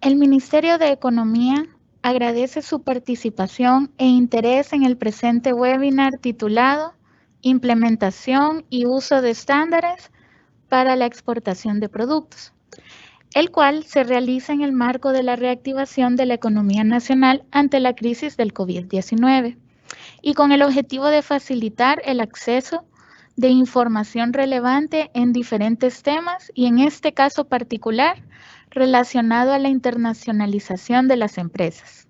El Ministerio de Economía agradece su participación e interés en el presente webinar titulado Implementación y uso de estándares para la exportación de productos, el cual se realiza en el marco de la reactivación de la economía nacional ante la crisis del COVID-19 y con el objetivo de facilitar el acceso de información relevante en diferentes temas y en este caso particular relacionado a la internacionalización de las empresas.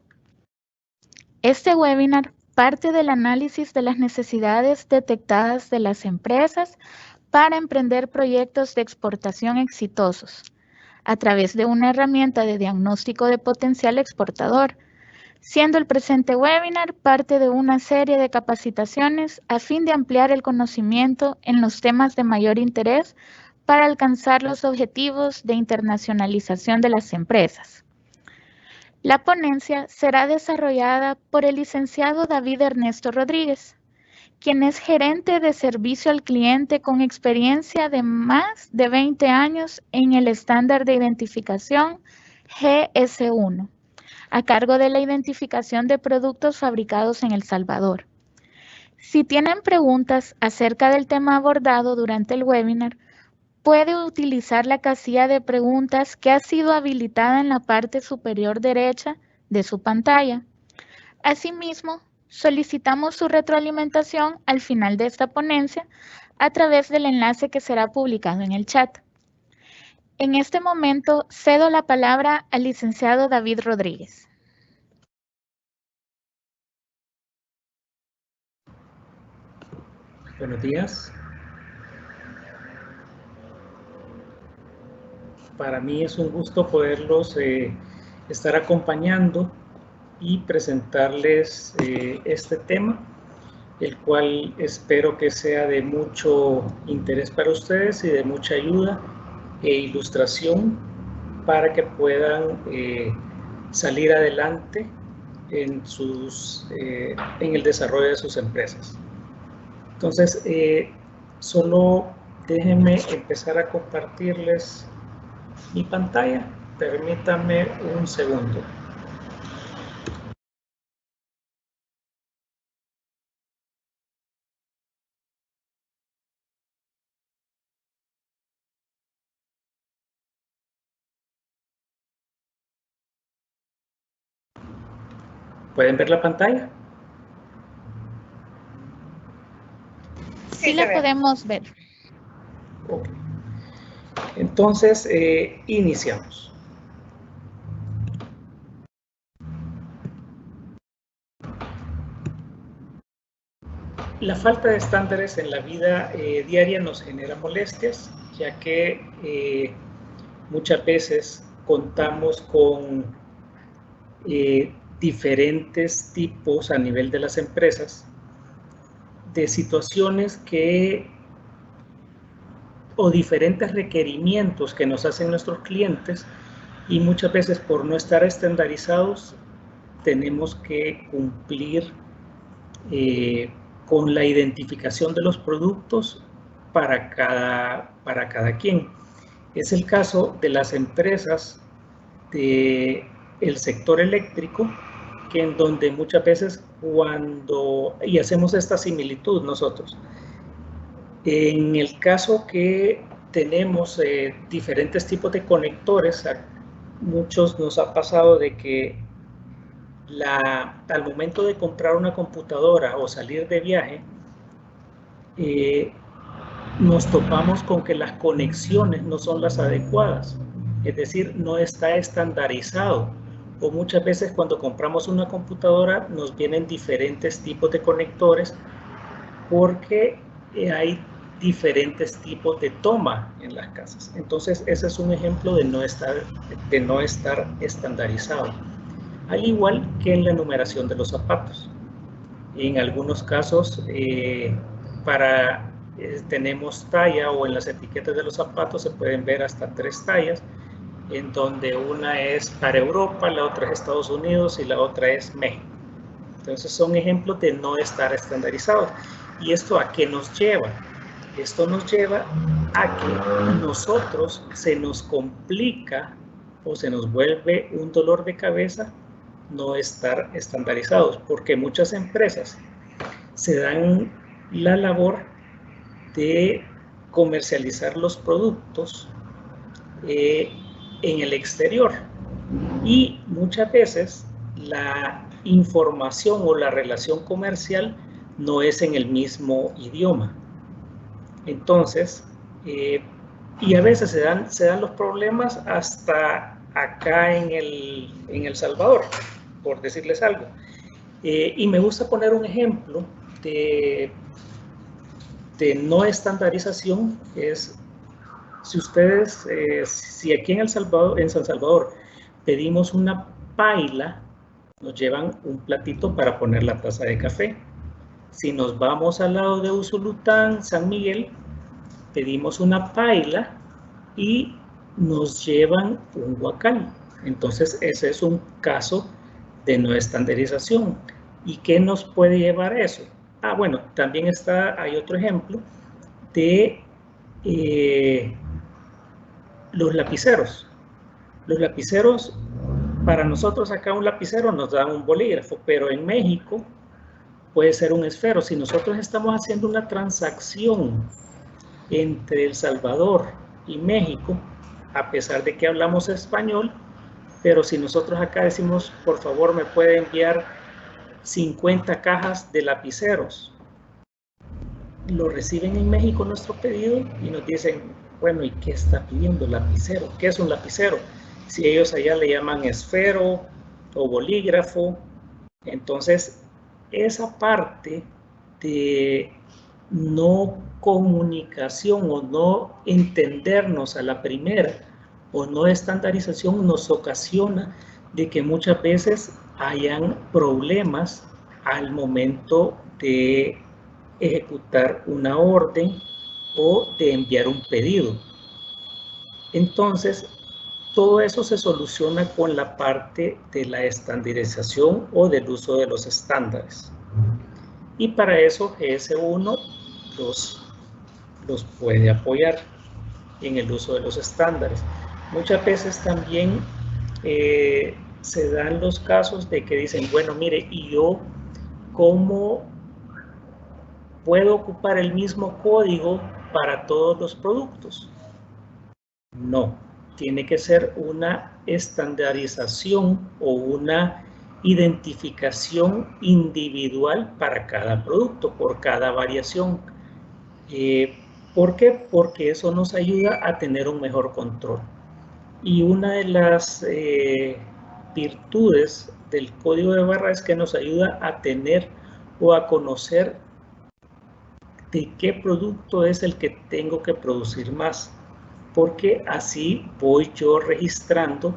Este webinar parte del análisis de las necesidades detectadas de las empresas para emprender proyectos de exportación exitosos a través de una herramienta de diagnóstico de potencial exportador, siendo el presente webinar parte de una serie de capacitaciones a fin de ampliar el conocimiento en los temas de mayor interés para alcanzar los objetivos de internacionalización de las empresas. La ponencia será desarrollada por el licenciado David Ernesto Rodríguez, quien es gerente de servicio al cliente con experiencia de más de 20 años en el estándar de identificación GS1, a cargo de la identificación de productos fabricados en El Salvador. Si tienen preguntas acerca del tema abordado durante el webinar, puede utilizar la casilla de preguntas que ha sido habilitada en la parte superior derecha de su pantalla. Asimismo, solicitamos su retroalimentación al final de esta ponencia a través del enlace que será publicado en el chat. En este momento cedo la palabra al licenciado David Rodríguez. Buenos días. Para mí es un gusto poderlos estar acompañando y presentarles este tema, el cual espero que sea de mucho interés para ustedes y de mucha ayuda e ilustración para que puedan salir adelante en el desarrollo de sus empresas. Entonces, solo déjenme empezar a compartirles mi pantalla. Permítanme un segundo. ¿Pueden ver la pantalla? Sí, la podemos ver. Okay. Entonces, iniciamos. La falta de estándares en la vida diaria nos genera molestias, ya que muchas veces contamos con diferentes tipos a nivel de las empresas de situaciones o diferentes requerimientos que nos hacen nuestros clientes, y muchas veces por no estar estandarizados tenemos que cumplir con la identificación de los productos para cada quien. Es el caso de las empresas del sector eléctrico, que en donde muchas veces y hacemos esta similitud nosotros, en el caso que tenemos diferentes tipos de conectores, a muchos nos ha pasado de que al momento de comprar una computadora o salir de viaje, nos topamos con que las conexiones no son las adecuadas, es decir, no está estandarizado. O muchas veces cuando compramos una computadora nos vienen diferentes tipos de conectores porque hay diferentes tipos de toma en las casas. Entonces, ese es un ejemplo de no estar estandarizado. Al igual que en la numeración de los zapatos. En algunos casos, tenemos talla, o en las etiquetas de los zapatos se pueden ver hasta 3 tallas, en donde una es para Europa, la otra es Estados Unidos y la otra es México. Entonces son ejemplos de no estar estandarizados. ¿Y esto a qué nos lleva? Esto nos lleva a que nosotros se nos complica o se nos vuelve un dolor de cabeza no estar estandarizados, porque muchas empresas se dan la labor de comercializar los productos en el exterior, y muchas veces la información o la relación comercial no es en el mismo idioma. Entonces, y a veces se dan los problemas hasta acá en El Salvador, por decirles algo. Y me gusta poner un ejemplo de no estandarización. Es si ustedes, si aquí en San Salvador pedimos una paila, nos llevan un platito para poner la taza de café. Si nos vamos al lado de Usulután, San Miguel, pedimos una paila y nos llevan un guacal. Entonces ese es un caso de no estandarización. ¿Y qué nos puede llevar a eso? Bueno, también hay otro ejemplo de los lapiceros. Los lapiceros, para nosotros acá un lapicero nos da un bolígrafo, pero en México puede ser un esfero. Si nosotros estamos haciendo una transacción entre El Salvador y México, a pesar de que hablamos español, pero si nosotros acá decimos, por favor, me puede enviar 50 cajas de lapiceros, lo reciben en México nuestro pedido y nos dicen, bueno, ¿y qué está pidiendo lapicero? ¿Qué es un lapicero? Si ellos allá le llaman esfero o bolígrafo. Entonces, esa parte de no comunicación o no entendernos a la primera o no estandarización nos ocasiona de que muchas veces hayan problemas al momento de ejecutar una orden o de enviar un pedido. Entonces, todo eso se soluciona con la parte de la estandarización o del uso de los estándares. Y para eso GS1 los puede apoyar en el uso de los estándares. Muchas veces también se dan los casos de que dicen, bueno, mire, ¿y yo cómo puedo ocupar el mismo código para todos los productos? No, tiene que ser una estandarización o una identificación individual para cada producto, por cada variación. ¿Por qué? Porque eso nos ayuda a tener un mejor control. Y una de las virtudes del código de barra es que nos ayuda a tener o a conocer de qué producto es el que tengo que producir más, porque así voy yo registrando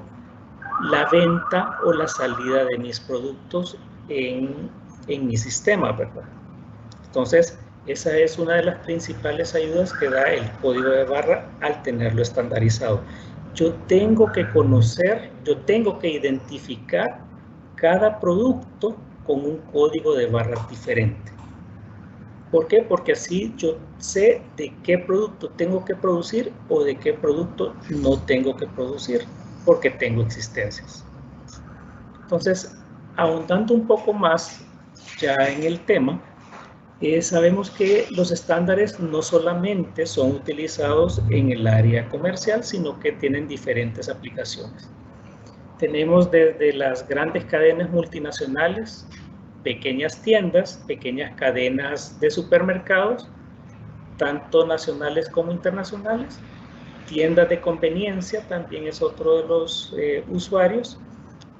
la venta o la salida de mis productos en mi sistema, ¿verdad? Entonces, esa es una de las principales ayudas que da el código de barra al tenerlo estandarizado. Yo tengo que conocer, yo tengo que identificar cada producto con un código de barra diferente. ¿Por qué? Porque así yo sé de qué producto tengo que producir o de qué producto no tengo que producir, porque tengo existencias. Entonces, ahondando un poco más ya en el tema, sabemos que los estándares no solamente son utilizados en el área comercial, sino que tienen diferentes aplicaciones. Tenemos desde las grandes cadenas multinacionales, pequeñas tiendas, pequeñas cadenas de supermercados, tanto nacionales como internacionales. Tiendas de conveniencia también es otro de los usuarios.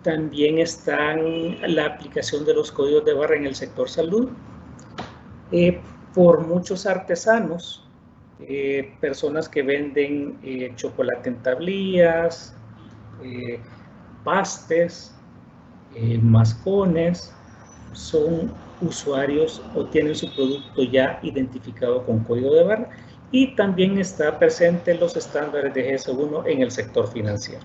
También están la aplicación de los códigos de barra en el sector salud. Por muchos artesanos, personas que venden chocolate en tablillas, pastes, mascones, son usuarios o tienen su producto ya identificado con código de barra. Y también está presente los estándares de GS1 en el sector financiero,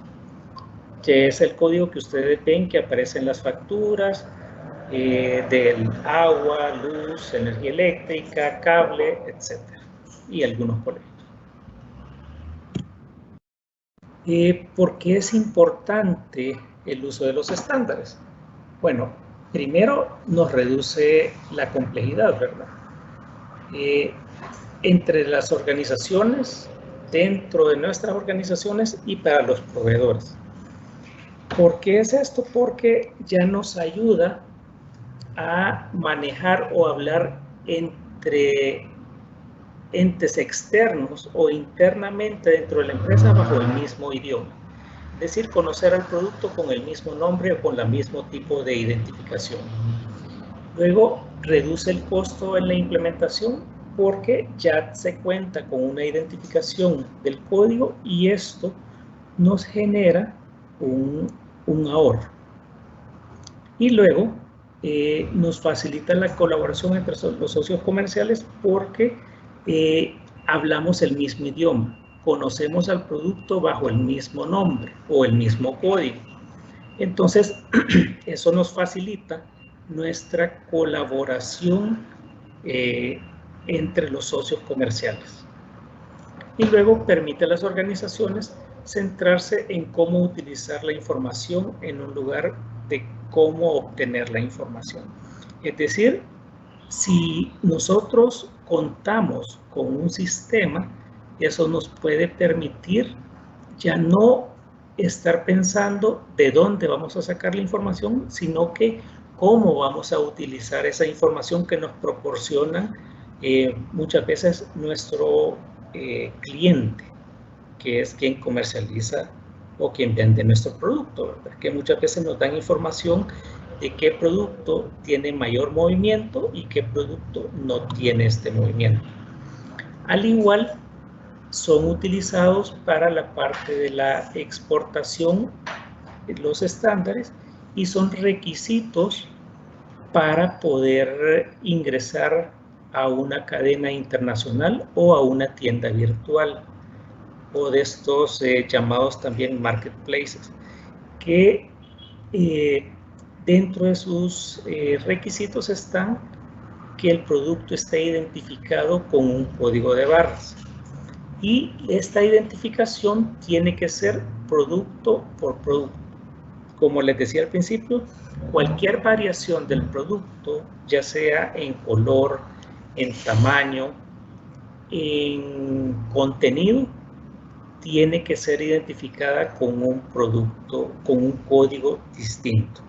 que es el código que ustedes ven que aparece en las facturas del agua, luz, energía eléctrica, cable, etc. Y algunos boletos. ¿Por qué es importante el uso de los estándares? Bueno, primero nos reduce la complejidad, ¿verdad? Entre las organizaciones, dentro de nuestras organizaciones y para los proveedores. ¿Por qué es esto? Porque ya nos ayuda a manejar o hablar entre entes externos o internamente dentro de la empresa bajo el mismo idioma. Es decir, conocer al producto con el mismo nombre o con el mismo tipo de identificación. Luego, reduce el costo en la implementación porque ya se cuenta con una identificación del código y esto nos genera un ahorro. Y luego, nos facilita la colaboración entre los socios comerciales porque hablamos el mismo idioma, conocemos al producto bajo el mismo nombre o el mismo código. Entonces, eso nos facilita nuestra colaboración entre los socios comerciales. Y luego permite a las organizaciones centrarse en cómo utilizar la información en un lugar de cómo obtener la información. Es decir, si nosotros contamos con un sistema, eso nos puede permitir ya no estar pensando de dónde vamos a sacar la información, sino que cómo vamos a utilizar esa información que nos proporciona muchas veces nuestro cliente, que es quien comercializa o quien vende nuestro producto, ¿verdad? Que muchas veces nos dan información de qué producto tiene mayor movimiento y qué producto no tiene este movimiento. Al igual, son utilizados para la parte de la exportación, los estándares, y son requisitos para poder ingresar a una cadena internacional o a una tienda virtual, o de estos llamados también marketplaces, que dentro de sus requisitos están que el producto esté identificado con un código de barras. Y esta identificación tiene que ser producto por producto. Como les decía al principio, cualquier variación del producto, ya sea en color, en tamaño, en contenido, tiene que ser identificada con un producto, con un código distinto.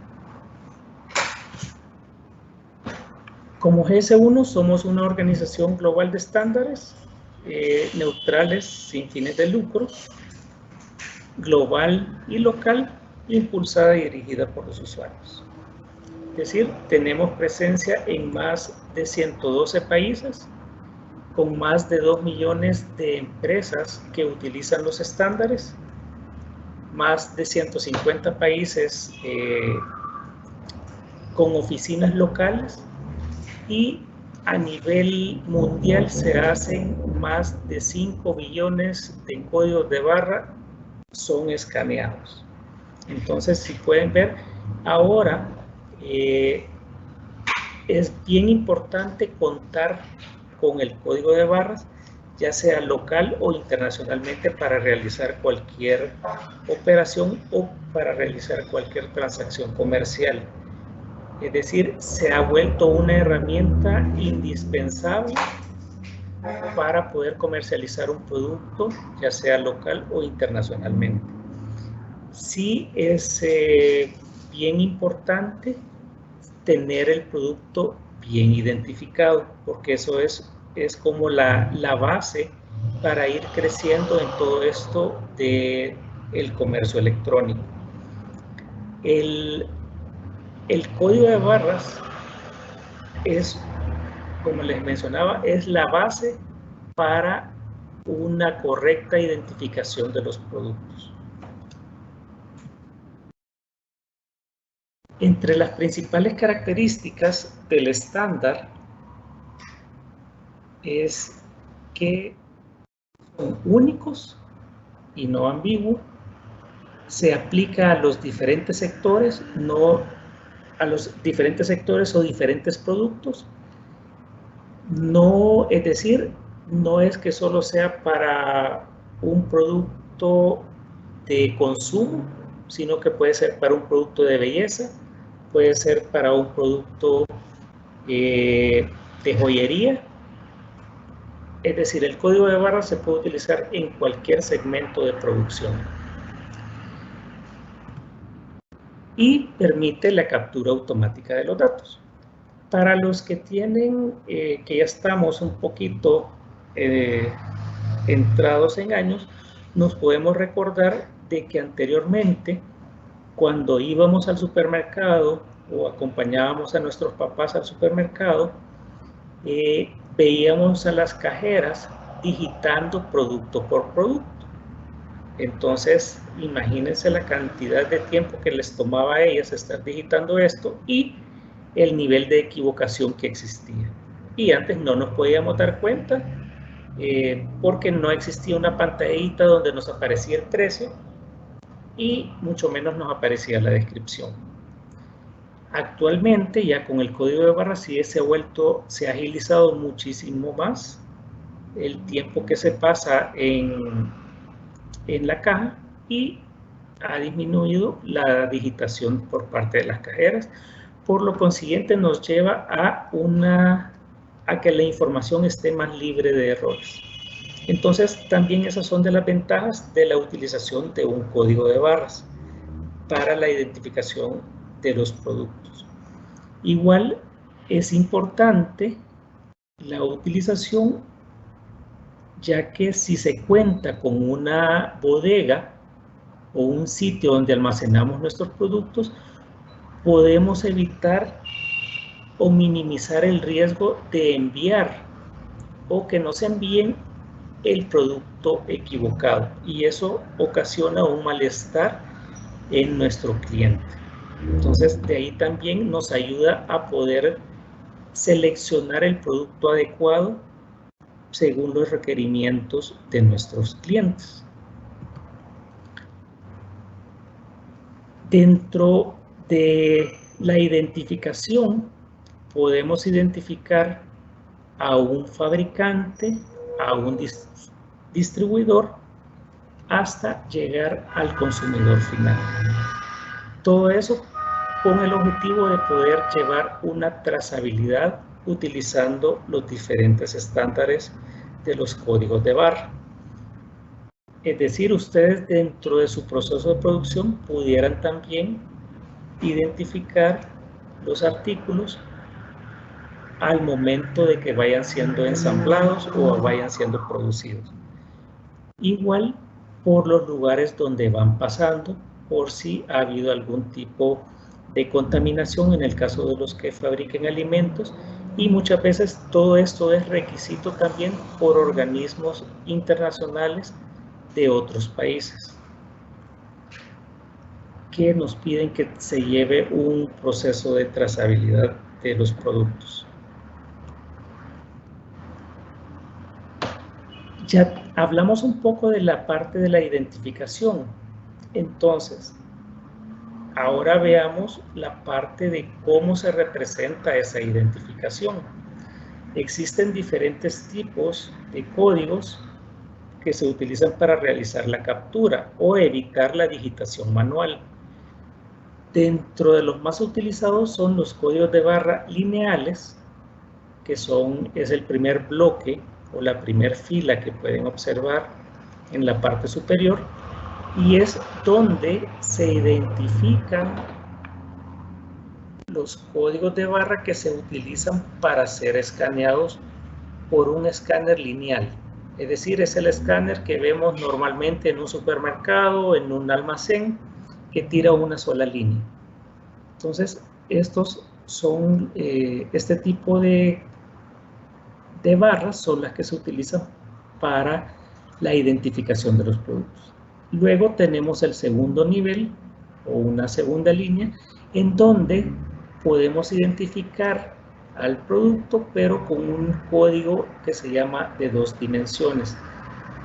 Como GS1 somos una organización global de estándares neutrales sin fines de lucro, global y local, impulsada y dirigida por los usuarios. Es decir, tenemos presencia en más de 112 países, con más de 2 millones de empresas que utilizan los estándares, más de 150 países con oficinas locales, y a nivel mundial se hacen más de 5 billones de códigos de barra son escaneados. Entonces, si pueden ver, ahora es bien importante contar con el código de barras, ya sea local o internacionalmente, para realizar cualquier operación o para realizar cualquier transacción comercial. Es decir, se ha vuelto una herramienta indispensable para poder comercializar un producto, ya sea local o internacionalmente. Sí es bien importante tener el producto bien identificado, porque eso es como la base para ir creciendo en todo esto del comercio electrónico. El código de barras es, como les mencionaba, es la base para una correcta identificación de los productos. Entre las principales características del estándar es que son únicos y no ambiguos, se aplica a los diferentes sectores, no a los diferentes sectores o diferentes productos. No, es decir, no es que solo sea para un producto de consumo, sino que puede ser para un producto de belleza, puede ser para un producto de joyería. Es decir, el código de barras se puede utilizar en cualquier segmento de producción y permite la captura automática de los datos. Para los que tienen, que ya estamos un poquito entrados en años, nos podemos recordar de que anteriormente, cuando íbamos al supermercado o acompañábamos a nuestros papás al supermercado, veíamos a las cajeras digitando producto por producto. Entonces, imagínense la cantidad de tiempo que les tomaba a ellas estar digitando esto y el nivel de equivocación que existía. Y antes no nos podíamos dar cuenta porque no existía una pantallita donde nos aparecía el precio y mucho menos nos aparecía la descripción. Actualmente, ya con el código de barras, sí se ha agilizado muchísimo más el tiempo que se pasa en la caja y ha disminuido la digitación por parte de las cajeras. Por lo consiguiente, nos lleva a que la información esté más libre de errores. Entonces, también esas son de las ventajas de la utilización de un código de barras para la identificación de los productos. Igual es importante la utilización, ya que si se cuenta con una bodega o un sitio donde almacenamos nuestros productos, podemos evitar o minimizar el riesgo de enviar o que nos envíen el producto equivocado, y eso ocasiona un malestar en nuestro cliente. Entonces, de ahí también nos ayuda a poder seleccionar el producto adecuado según los requerimientos de nuestros clientes. Dentro de la identificación, podemos identificar a un fabricante, a un distribuidor, hasta llegar al consumidor final. Todo eso con el objetivo de poder llevar una trazabilidad utilizando los diferentes estándares de los códigos de barra. Es decir, ustedes dentro de su proceso de producción pudieran también identificar los artículos al momento de que vayan siendo ensamblados o vayan siendo producidos. Igual por los lugares donde van pasando, por si ha habido algún tipo de contaminación en el caso de los que fabriquen alimentos, y muchas veces todo esto es requisito también por organismos internacionales de otros países que nos piden que se lleve un proceso de trazabilidad de los productos. Ya hablamos un poco de la parte de la identificación. Entonces, ahora veamos la parte de cómo se representa esa identificación. Existen diferentes tipos de códigos que se utilizan para realizar la captura o evitar la digitación manual. Dentro de los más utilizados son los códigos de barra lineales, que es el primer bloque o la primera fila que pueden observar en la parte superior, y es donde se identifican los códigos de barra que se utilizan para ser escaneados por un escáner lineal. Es decir, es el escáner que vemos normalmente en un supermercado, en un almacén, que tira una sola línea. Entonces, este tipo de barras son las que se utilizan para la identificación de los productos. Luego tenemos el segundo nivel o una segunda línea en donde podemos identificar al producto, pero con un código que se llama de 2 dimensiones.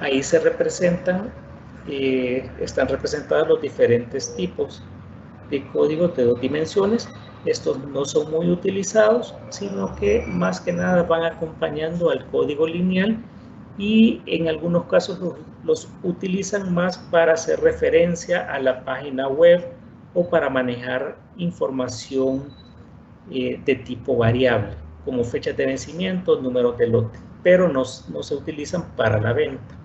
Ahí están representados los diferentes tipos de códigos de 2 dimensiones. Estos no son muy utilizados, sino que más que nada van acompañando al código lineal y en algunos casos los utilizan más para hacer referencia a la página web o para manejar información de tipo variable, como fechas de vencimiento, números de lote, pero no se utilizan para la venta.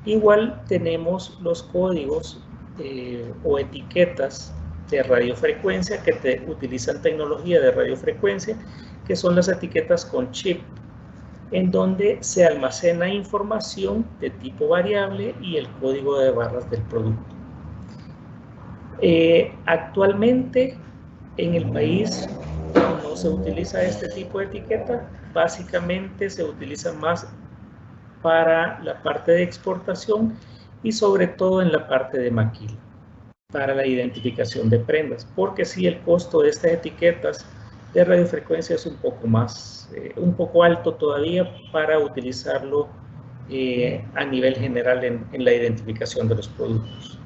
Igual tenemos los códigos o etiquetas de radiofrecuencia que utilizan tecnología de radiofrecuencia, que son las etiquetas con chip, en donde se almacena información de tipo variable y el código de barras del producto. Actualmente en el país no se utiliza este tipo de etiqueta, básicamente se utiliza más para la parte de exportación y sobre todo en la parte de maquila, para la identificación de prendas, porque sí, el costo de estas etiquetas de radiofrecuencia es un poco alto todavía para utilizarlo a nivel general en la identificación de los productos.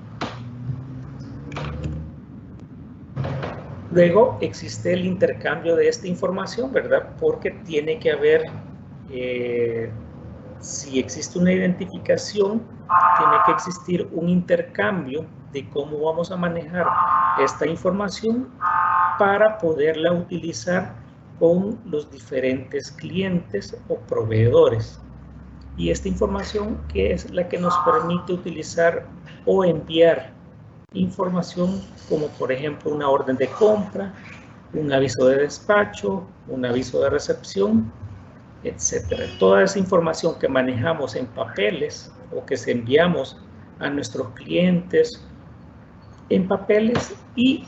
Luego existe el intercambio de esta información, ¿verdad? Porque tiene que haber, si existe una identificación, tiene que existir un intercambio de cómo vamos a manejar esta información para poderla utilizar con los diferentes clientes o proveedores. Y esta información que es la que nos permite utilizar o enviar información como por ejemplo una orden de compra, un aviso de despacho, un aviso de recepción, etcétera. Toda esa información que manejamos en papeles o que se enviamos a nuestros clientes en papeles, y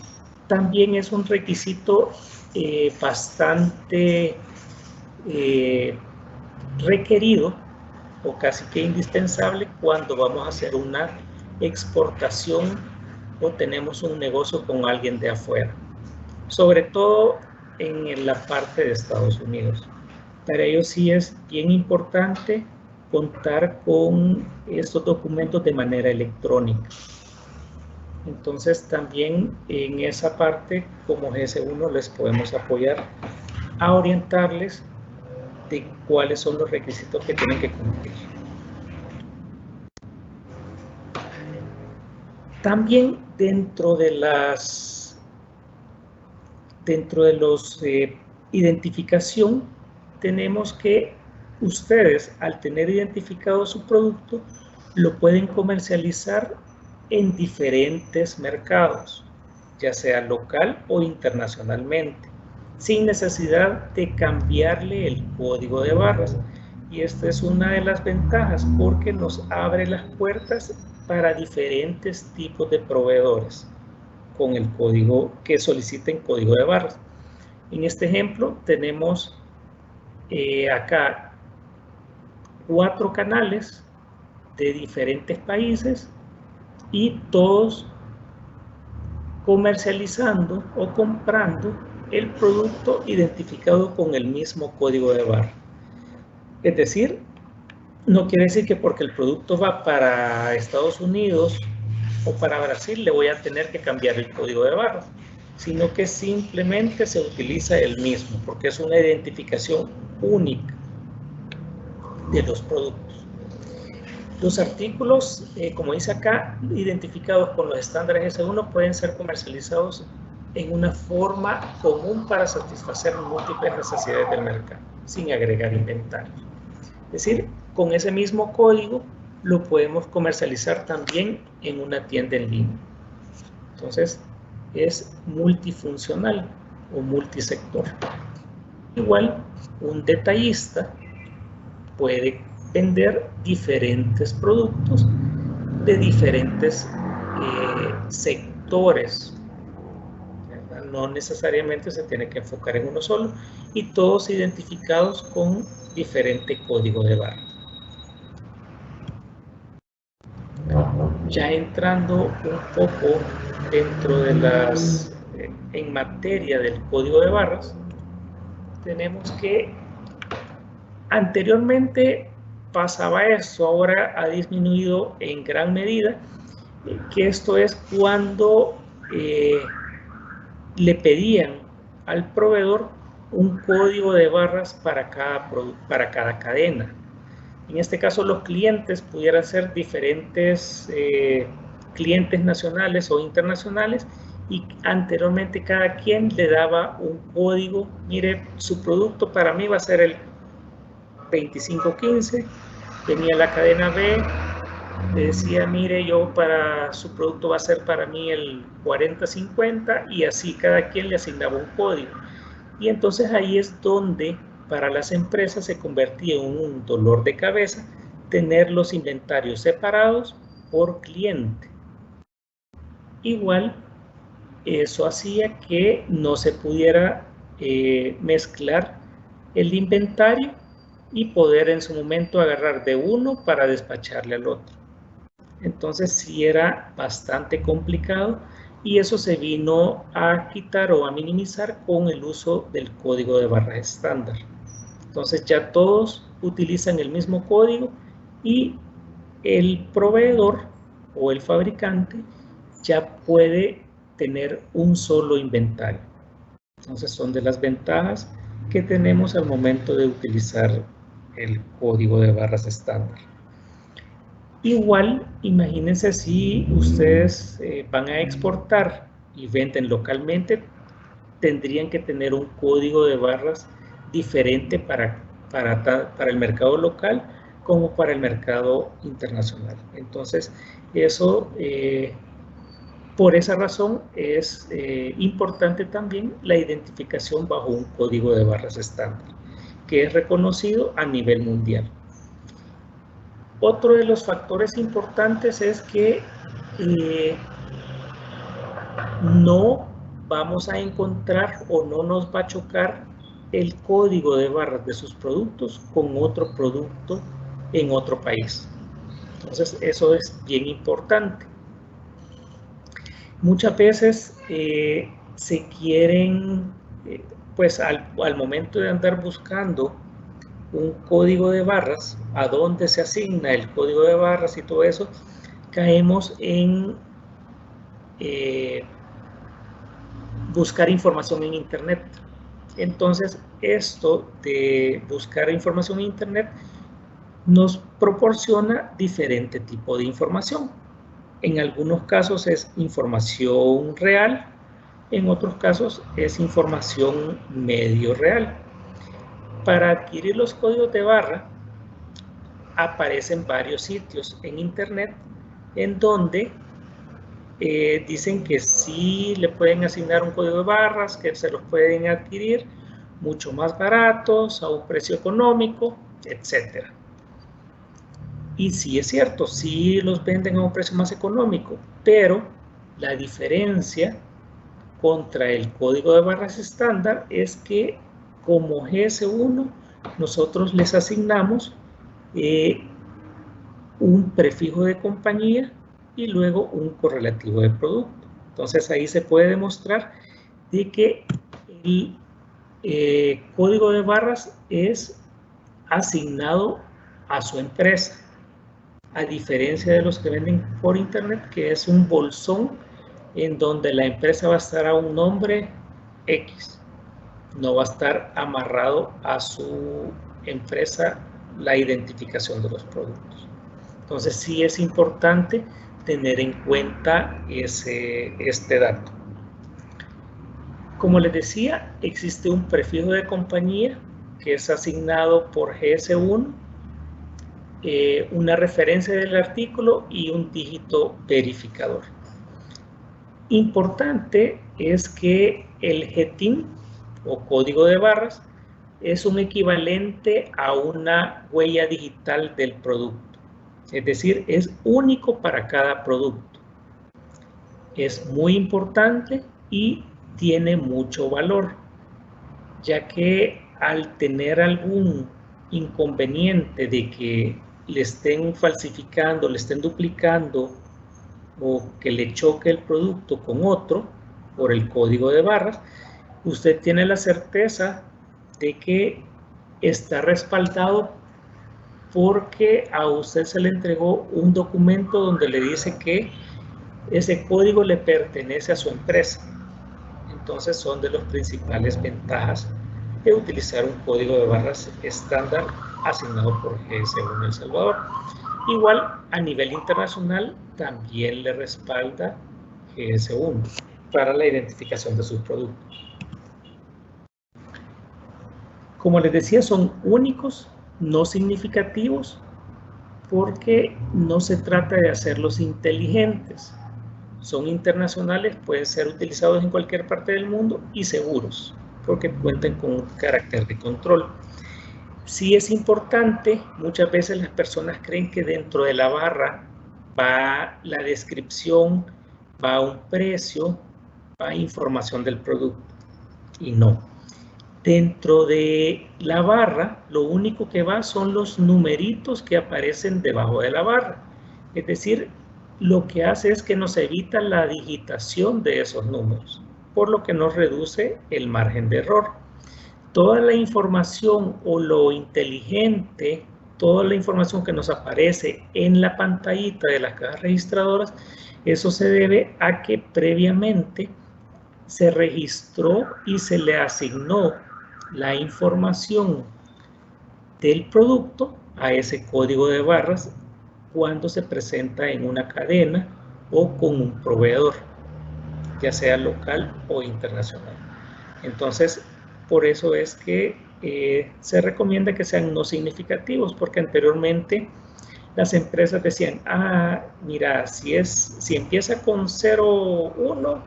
también es un requisito bastante requerido o casi que indispensable cuando vamos a hacer una exportación o tenemos un negocio con alguien de afuera, sobre todo en la parte de Estados Unidos. Para ello sí es bien importante contar con estos documentos de manera electrónica. Entonces también en esa parte como GS1 les podemos apoyar a orientarles de cuáles son los requisitos que tienen que cumplir. También dentro de los identificación, tenemos que ustedes, al tener identificado su producto, lo pueden comercializar en diferentes mercados, ya sea local o internacionalmente, sin necesidad de cambiarle el código de barras. Y esta es una de las ventajas porque nos abre las puertas para diferentes tipos de proveedores con el código que soliciten código de barras. En este ejemplo tenemos acá 4 canales de diferentes países y todos comercializando o comprando el producto identificado con el mismo código de barra. Es decir, no quiere decir que porque el producto va para Estados Unidos o para Brasil le voy a tener que cambiar el código de barras, sino que simplemente se utiliza el mismo, porque es una identificación única de los productos. Los artículos, como dice acá, identificados con los estándares S1 pueden ser comercializados en una forma común para satisfacer múltiples necesidades del mercado, sin agregar inventario. Es decir, con ese mismo código lo podemos comercializar también en una tienda en línea. Entonces, es multifuncional o multisector. Igual, un detallista puede vender diferentes productos de diferentes sectores. No necesariamente se tiene que enfocar en uno solo, y todos identificados con diferente código de barra. Ya entrando un poco dentro de en materia del código de barras, tenemos que anteriormente pasaba esto, ahora ha disminuido en gran medida, que esto es cuando le pedían al proveedor un código de barras para cada cadena. En este caso, los clientes pudieran ser diferentes clientes nacionales o internacionales, y anteriormente cada quien le daba un código. Mire, su producto para mí va a ser el 2515. Venía la cadena B, le decía, mire, yo para su producto va a ser para mí el 4050, y así cada quien le asignaba un código. Y entonces ahí es donde para las empresas se convertía en un dolor de cabeza tener los inventarios separados por cliente. Igual, eso hacía que no se pudiera mezclar el inventario y poder en su momento agarrar de uno para despacharle al otro. Entonces sí era bastante complicado, y eso se vino a quitar o a minimizar con el uso del código de barras estándar. Entonces ya todos utilizan el mismo código, y el proveedor o el fabricante ya puede tener un solo inventario. Entonces son de las ventajas que tenemos al momento de utilizar el código de barras estándar. Igual, imagínense si ustedes van a exportar y venden localmente, tendrían que tener un código de barras diferente para el mercado local como para el mercado internacional. Entonces, eso, por esa razón, es importante también la identificación bajo un código de barras estándar, que es reconocido a nivel mundial. Otro de los factores importantes es que no vamos a encontrar o no nos va a chocar el código de barras de sus productos con otro producto en otro país. Entonces, eso es bien importante. Muchas veces se quieren, pues al momento de andar buscando un código de barras, a dónde se asigna el código de barras y todo eso, caemos en buscar información en internet. Entonces, esto de buscar información en internet nos proporciona diferente tipo de información. En algunos casos es información real, en otros casos es información medio real. Para adquirir los códigos de barra aparecen varios sitios en internet en donde dicen que sí le pueden asignar un código de barras, que se los pueden adquirir mucho más baratos, a un precio económico, etc. Y sí es cierto, sí los venden a un precio más económico, pero la diferencia contra el código de barras estándar es que como GS1 nosotros les asignamos un prefijo de compañía y luego un correlativo de producto. Entonces ahí se puede demostrar de que el código de barras es asignado a su empresa, a diferencia de los que venden por internet, que es un bolsón en donde la empresa va a estar a un nombre X, no va a estar amarrado a su empresa la identificación de los productos. Entonces sí es importante tener en cuenta este dato. Como les decía, existe un prefijo de compañía que es asignado por GS1, una referencia del artículo y un dígito verificador. Importante es que el GTIN o código de barras es un equivalente a una huella digital del producto. Es decir, es único para cada producto. Es muy importante y tiene mucho valor, ya que al tener algún inconveniente de que le estén falsificando, le estén duplicando o que le choque el producto con otro por el código de barras, usted tiene la certeza de que está respaldado porque a usted se le entregó un documento donde le dice que ese código le pertenece a su empresa. Entonces son de las principales ventajas de utilizar un código de barras estándar asignado por GS1 El Salvador. Igual, a nivel internacional, también le respalda GS1 para la identificación de sus productos. Como les decía, son únicos, no significativos, porque no se trata de hacerlos inteligentes. Son internacionales, pueden ser utilizados en cualquier parte del mundo y seguros, porque cuentan con un carácter de control. Sí es importante, muchas veces las personas creen que dentro de la barra va la descripción, va un precio, va información del producto, y no. Dentro de la barra, lo único que va son los numeritos que aparecen debajo de la barra. Es decir, lo que hace es que nos evita la digitación de esos números, por lo que nos reduce el margen de error. Toda la información o lo inteligente, toda la información que nos aparece en la pantallita de las cajas registradoras, eso se debe a que previamente se registró y se le asignó la información del producto a ese código de barras cuando se presenta en una cadena o con un proveedor, ya sea local o internacional. Entonces, por eso es que se recomienda que sean no significativos, porque anteriormente las empresas decían, mira, si empieza con 01,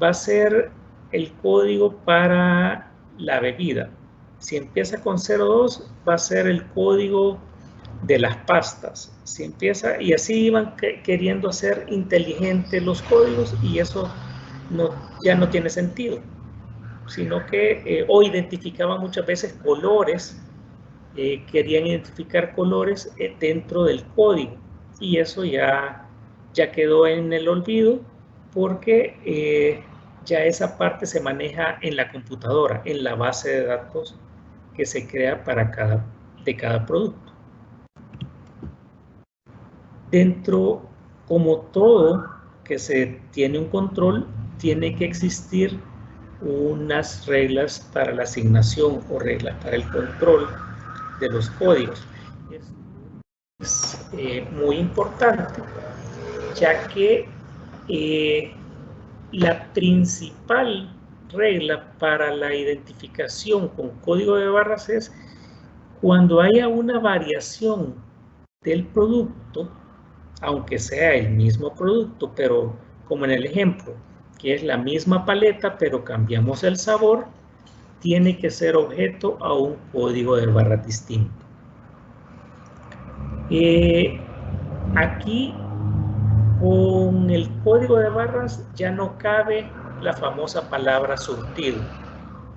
va a ser el código para la bebida. Si empieza con 02, va a ser el código de las pastas. Si empieza, y así iban queriendo hacer inteligentes los códigos, y eso ya no tiene sentido, sino que o identificaban muchas veces colores, querían identificar colores dentro del código, y eso ya quedó en el olvido, porque ya esa parte se maneja en la computadora, en la base de datos que se crea para cada producto. Dentro, como todo que se tiene un control, tiene que existir unas reglas para la asignación o reglas para el control de los códigos. Es muy importante, ya que la principal regla para la identificación con código de barras es cuando haya una variación del producto, aunque sea el mismo producto, pero como en el ejemplo, que es la misma paleta, pero cambiamos el sabor, tiene que ser objeto a un código de barras distinto. Aquí, con el código de barras, ya no cabe la famosa palabra surtido,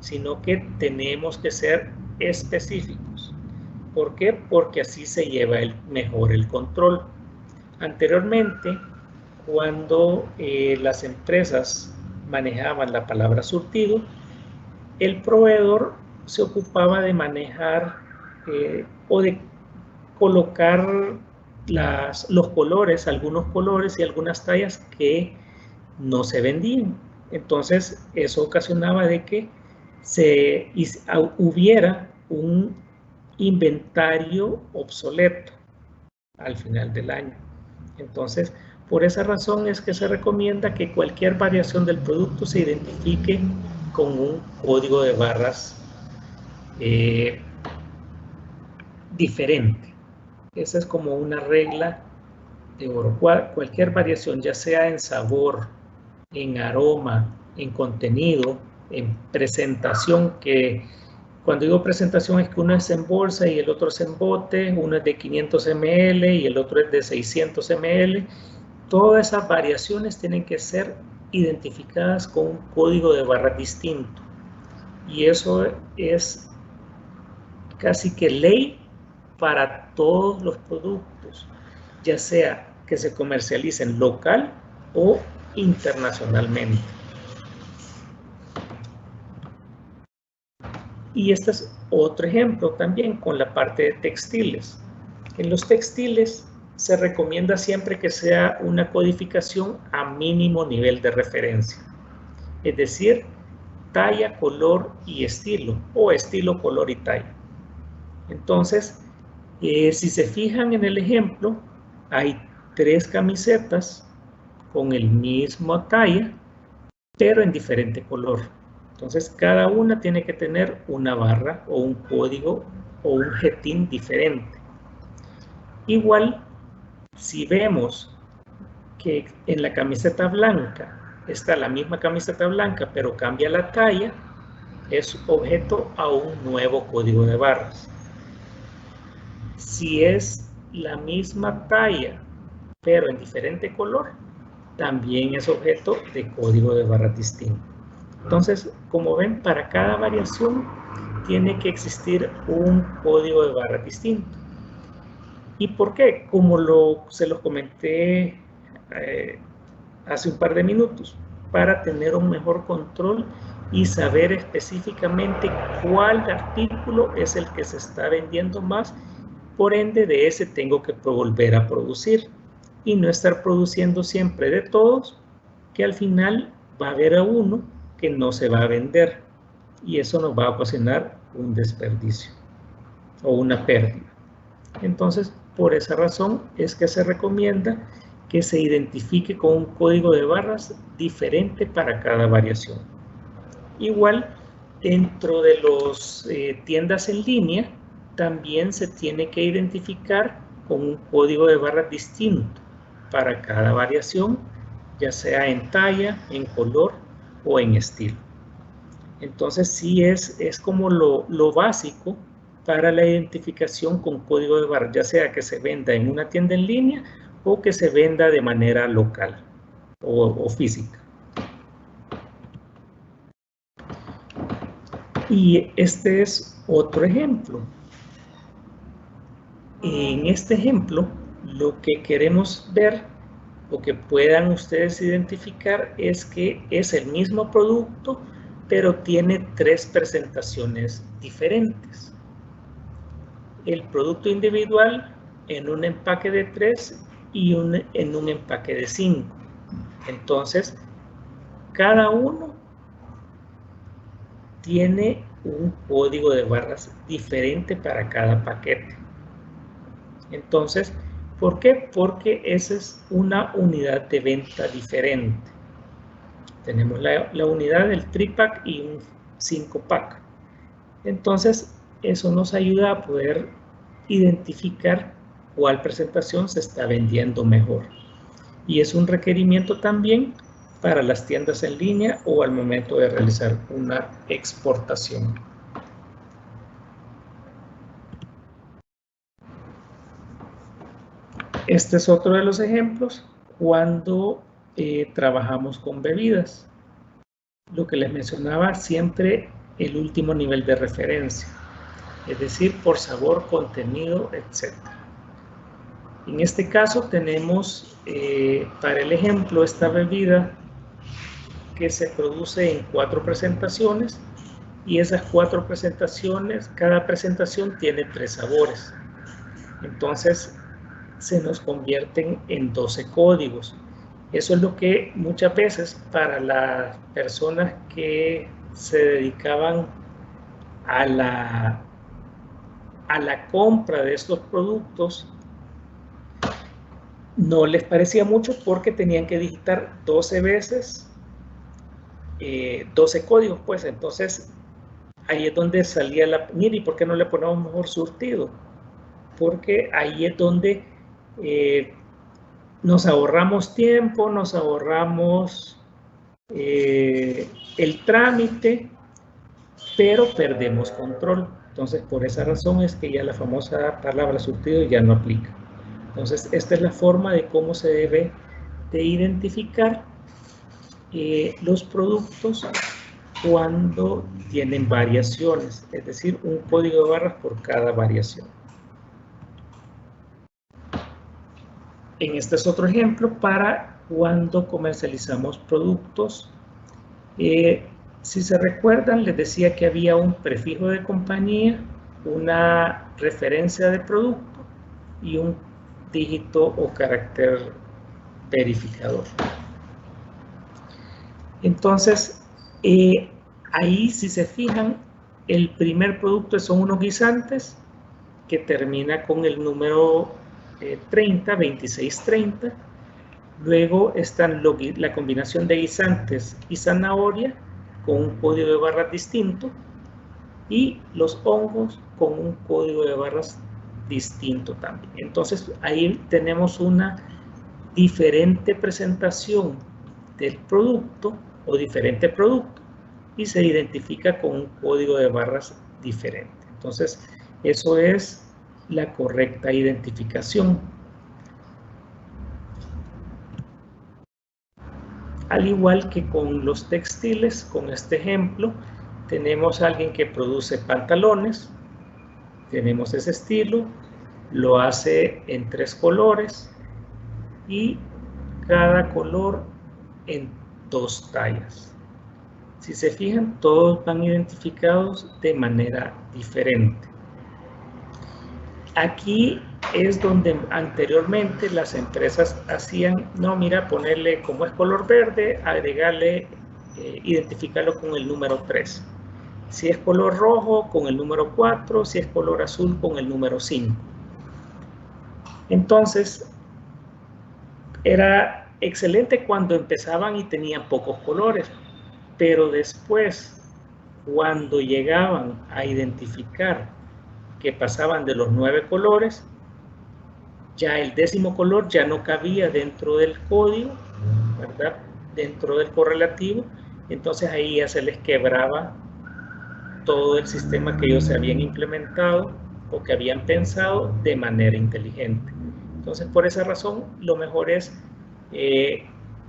sino que tenemos que ser específicos. ¿Por qué? Porque así se lleva mejor el control. Anteriormente, cuando las empresas manejaban la palabra surtido, el proveedor se ocupaba de manejar o de colocar los colores, algunos colores y algunas tallas que no se vendían. Entonces, eso ocasionaba de que hubiera un inventario obsoleto al final del año. Entonces, por esa razón es que se recomienda que cualquier variación del producto se identifique con un código de barras diferente. Esa es como una regla de oro. Cualquier variación, ya sea en sabor, en aroma, en contenido, en presentación, que cuando digo presentación es que uno es en bolsa y el otro es en bote, uno es de 500 ml y el otro es de 600 ml. Todas esas variaciones tienen que ser identificadas con un código de barras distinto. Y eso es casi que ley para todos los productos, ya sea que se comercialicen local o internacionalmente. Y este es otro ejemplo también con la parte de textiles. En los textiles se recomienda siempre que sea una codificación a mínimo nivel de referencia, es decir, talla, color y estilo, o estilo, color y talla. Entonces, Si se fijan en el ejemplo, hay 3 camisetas con el mismo talla, pero en diferente color. Entonces, cada una tiene que tener una barra o un código o un GTIN diferente. Igual, si vemos que en la camiseta blanca está la misma camiseta blanca, pero cambia la talla, es objeto a un nuevo código de barras. Si es la misma talla, pero en diferente color, también es objeto de código de barras distinto. Entonces, como ven, para cada variación tiene que existir un código de barras distinto. ¿Y por qué? Como se los comenté hace un par de minutos, para tener un mejor control y saber específicamente cuál artículo es el que se está vendiendo más. Por ende, de ese tengo que volver a producir y no estar produciendo siempre de todos, que al final va a haber a uno que no se va a vender y eso nos va a ocasionar un desperdicio o una pérdida. Entonces, por esa razón es que se recomienda que se identifique con un código de barras diferente para cada variación. Igual, dentro de las tiendas en línea, también se tiene que identificar con un código de barras distinto para cada variación, ya sea en talla, en color o en estilo. Entonces, sí es como lo básico para la identificación con código de barras, ya sea que se venda en una tienda en línea o que se venda de manera local o física. Y este es otro ejemplo. En este ejemplo, lo que queremos ver o que puedan ustedes identificar es que es el mismo producto, pero tiene 3 presentaciones diferentes. El producto individual en un empaque de 3 y en un empaque de 5. Entonces, cada uno tiene un código de barras diferente para cada paquete. Entonces, ¿por qué? Porque esa es una unidad de venta diferente. Tenemos la unidad del 3-pack y un 5-pack. Entonces, eso nos ayuda a poder identificar cuál presentación se está vendiendo mejor. Y es un requerimiento también para las tiendas en línea o al momento de realizar una exportación. Este es otro de los ejemplos cuando trabajamos con bebidas. Lo que les mencionaba, siempre el último nivel de referencia, es decir, por sabor, contenido, etc. En este caso tenemos para el ejemplo esta bebida que se produce en 4 presentaciones y esas 4 presentaciones, cada presentación tiene 3 sabores. Entonces se nos convierten en 12 códigos. Eso es lo que muchas veces para las personas que se dedicaban a la compra de estos productos no les parecía mucho porque tenían que digitar 12 veces 12 códigos, pues entonces ahí es donde salía mire, ¿y por qué no le ponemos mejor surtido? Porque ahí es donde nos ahorramos tiempo, nos ahorramos el trámite, pero perdemos control. Entonces, por esa razón es que ya la famosa palabra surtido ya no aplica. Entonces, esta es la forma de cómo se debe de identificar los productos cuando tienen variaciones, es decir, un código de barras por cada variación. En este es otro ejemplo para cuando comercializamos productos. Si se recuerdan, les decía que había un prefijo de compañía, una referencia de producto y un dígito o carácter verificador. Entonces, ahí si se fijan, el primer producto son unos guisantes que termina con el número 30, 2630. Luego están la combinación de guisantes y zanahoria con un código de barras distinto, y los hongos con un código de barras distinto también. Entonces ahí tenemos una diferente presentación del producto o diferente producto, y se identifica con un código de barras diferente. Entonces eso es la correcta identificación. Al igual que con los textiles, con este ejemplo, tenemos a alguien que produce pantalones, tenemos ese estilo, lo hace en 3 colores y cada color en 2 tallas. Si se fijan, todos van identificados de manera diferente. Aquí es donde anteriormente las empresas hacían, no, mira, ponerle como es color verde, agregarle, identificarlo con el número 3. Si es color rojo, con el número 4, si es color azul, con el número 5. Entonces, era excelente cuando empezaban y tenían pocos colores, pero después, cuando llegaban a identificar que pasaban de los 9 colores, ya el 10º color ya no cabía dentro del código, ¿verdad? Dentro del correlativo. Entonces ahí ya se les quebraba todo el sistema que ellos habían implementado o que habían pensado de manera inteligente. Entonces, por esa razón, lo mejor es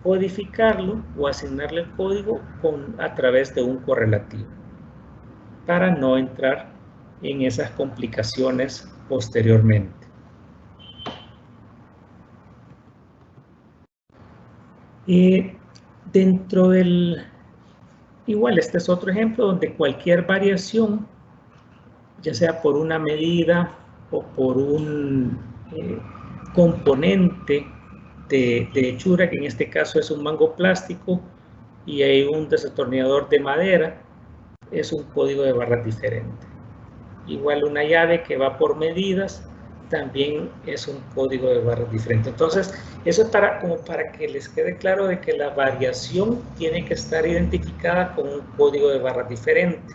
codificarlo o asignarle el código a través de un correlativo, para no entrar en esas complicaciones posteriormente. Dentro del... Igual, este es otro ejemplo donde cualquier variación, ya sea por una medida o por un componente de hechura, que en este caso es un mango plástico y hay un desatornillador de madera, es un código de barras diferente. Igual una llave que va por medidas también es un código de barras diferente. Entonces, eso es como para que les quede claro de que la variación tiene que estar identificada con un código de barras diferente.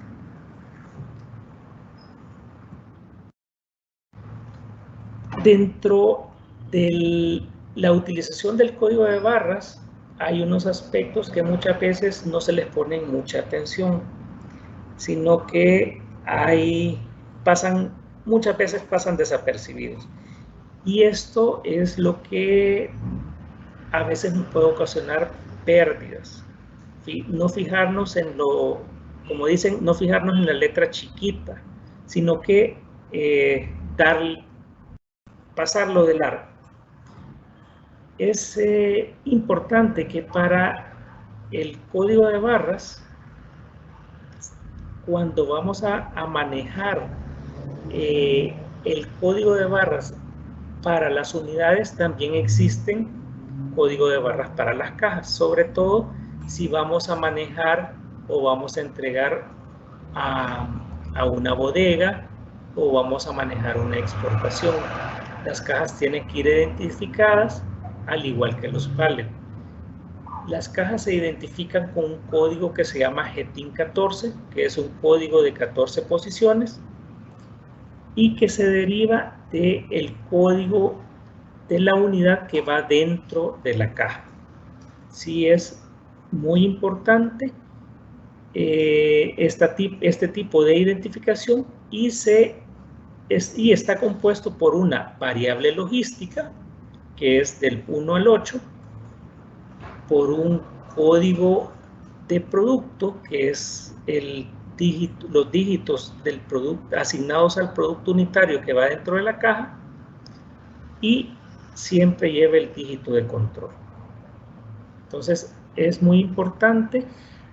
Dentro de la utilización del código de barras hay unos aspectos que muchas veces no se les pone mucha atención, sino que muchas veces pasan desapercibidos. Y esto es lo que a veces nos puede ocasionar pérdidas. No fijarnos en como dicen, no fijarnos en la letra chiquita, sino que pasarlo de largo. Es importante que para el código de barras, cuando vamos a manejar el código de barras para las unidades, también existen código de barras para las cajas, sobre todo si vamos a manejar o vamos a entregar a una bodega o vamos a manejar una exportación. Las cajas tienen que ir identificadas al igual que los pallets. Las cajas se identifican con un código que se llama GTIN 14, que es un código de 14 posiciones y que se deriva del código de la unidad que va dentro de la caja. Sí, es muy importante este tipo de identificación, y está compuesto por una variable logística, que es del 1 al 8, por un código de producto, que es los dígitos del producto asignados al producto unitario que va dentro de la caja, y siempre lleva el dígito de control. Entonces es muy importante.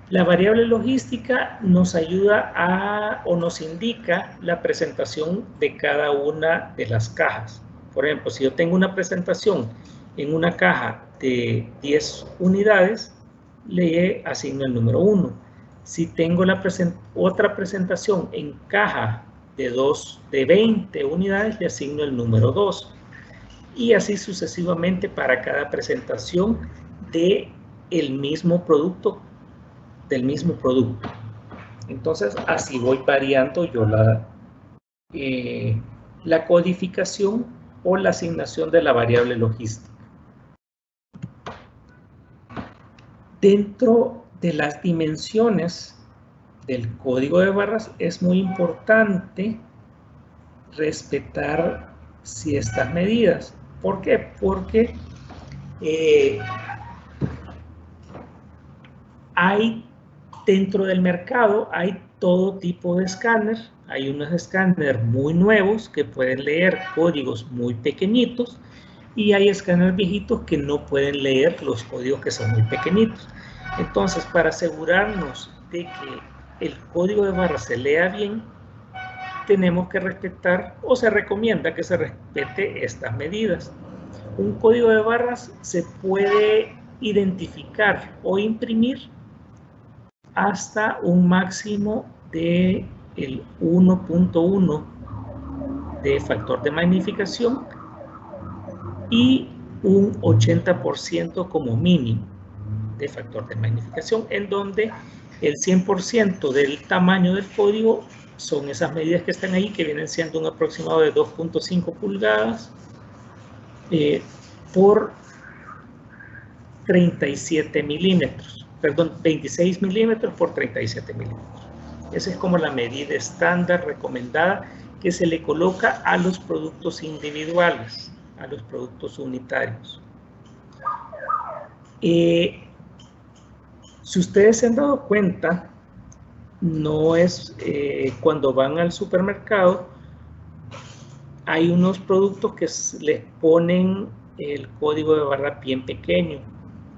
La variable logística nos ayuda o nos indica la presentación de cada una de las cajas. Por ejemplo, si yo tengo una presentación en una caja de 10 unidades, le asigno el número 1. Si tengo otra presentación en caja de 20 unidades le asigno el número 2. Y así sucesivamente para cada presentación del mismo producto. Entonces, así voy variando yo la codificación o la asignación de la variable logística. Dentro de las dimensiones del código de barras es muy importante respetar estas medidas. ¿Por qué? Porque dentro del mercado hay todo tipo de escáner. Hay unos escáneres muy nuevos que pueden leer códigos muy pequeñitos y hay escáneres viejitos que no pueden leer los códigos que son muy pequeñitos. Entonces, para asegurarnos de que el código de barras se lea bien, tenemos que respetar, o se recomienda que se respete estas medidas. Un código de barras se puede identificar o imprimir hasta un máximo de el 1.1 de factor de magnificación y un 80% como mínimo de factor de magnificación, en donde el 100% del tamaño del código son esas medidas que están ahí, que vienen siendo un aproximado de 2.5 pulgadas por 37 milímetros. Perdón, 26 milímetros por 37 milímetros. Esa es como la medida estándar recomendada que se le coloca a los productos individuales, a los productos unitarios. Si ustedes se han dado cuenta, no es cuando van al supermercado, hay unos productos que les ponen el código de barra bien pequeño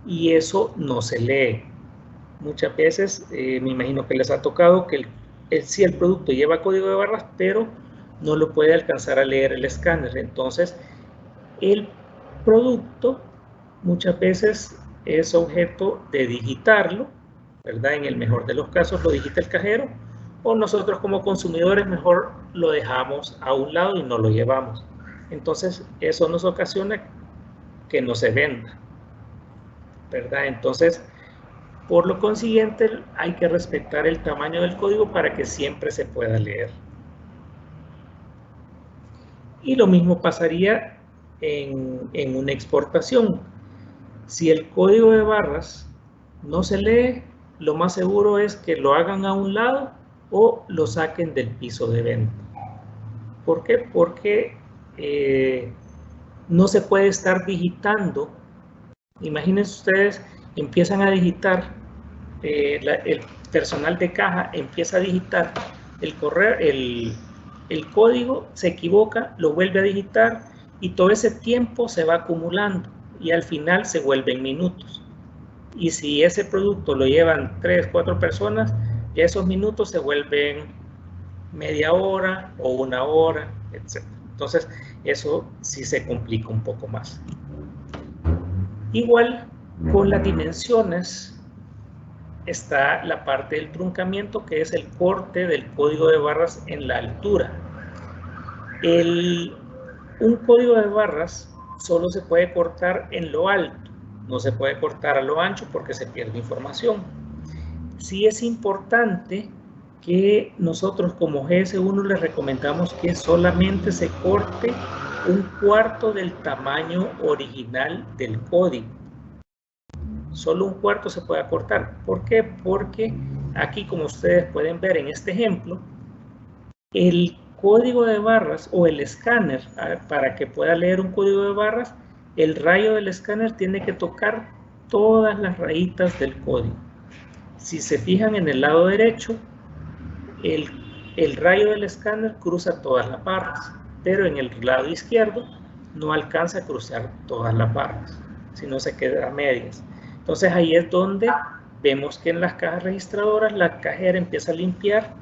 y eso no se lee. Muchas veces me imagino que les ha tocado que sí, el producto lleva código de barras, pero no lo puede alcanzar a leer el escáner. Entonces, el producto muchas veces es objeto de digitarlo, ¿verdad? En el mejor de los casos lo digita el cajero, o nosotros como consumidores mejor lo dejamos a un lado y no lo llevamos. Entonces, eso nos ocasiona que no se venda, ¿verdad? Entonces, por lo consiguiente, hay que respetar el tamaño del código para que siempre se pueda leer. Y lo mismo pasaría en una exportación. Si el código de barras no se lee, lo más seguro es que lo hagan a un lado o lo saquen del piso de venta. ¿Por qué? Porque no se puede estar digitando. Imagínense ustedes, empiezan a digitar, el personal de caja empieza a digitar el código, se equivoca, lo vuelve a digitar y todo ese tiempo se va acumulando y al final se vuelven minutos. Y si ese producto lo llevan 3, 4 personas, ya esos minutos se vuelven media hora o una hora, etc. Entonces, eso sí se complica un poco más. Igual, con las dimensiones está la parte del truncamiento, que es el corte del código de barras en la altura. Un código de barras solo se puede cortar en lo alto, no se puede cortar a lo ancho porque se pierde información. Sí es importante que nosotros como GS1 les recomendamos que solamente se corte 1/4 del tamaño original del código. Solo 1/4 se puede cortar. ¿Por qué? Porque aquí, como ustedes pueden ver en este ejemplo, el código de barras o el escáner, para que pueda leer un código de barras, el rayo del escáner tiene que tocar todas las rayitas del código. Si se fijan en el lado derecho, el rayo del escáner cruza todas las barras, pero en el lado izquierdo no alcanza a cruzar todas las barras, sino se queda a medias. Entonces ahí es donde vemos que en las cajas registradoras la cajera empieza a limpiar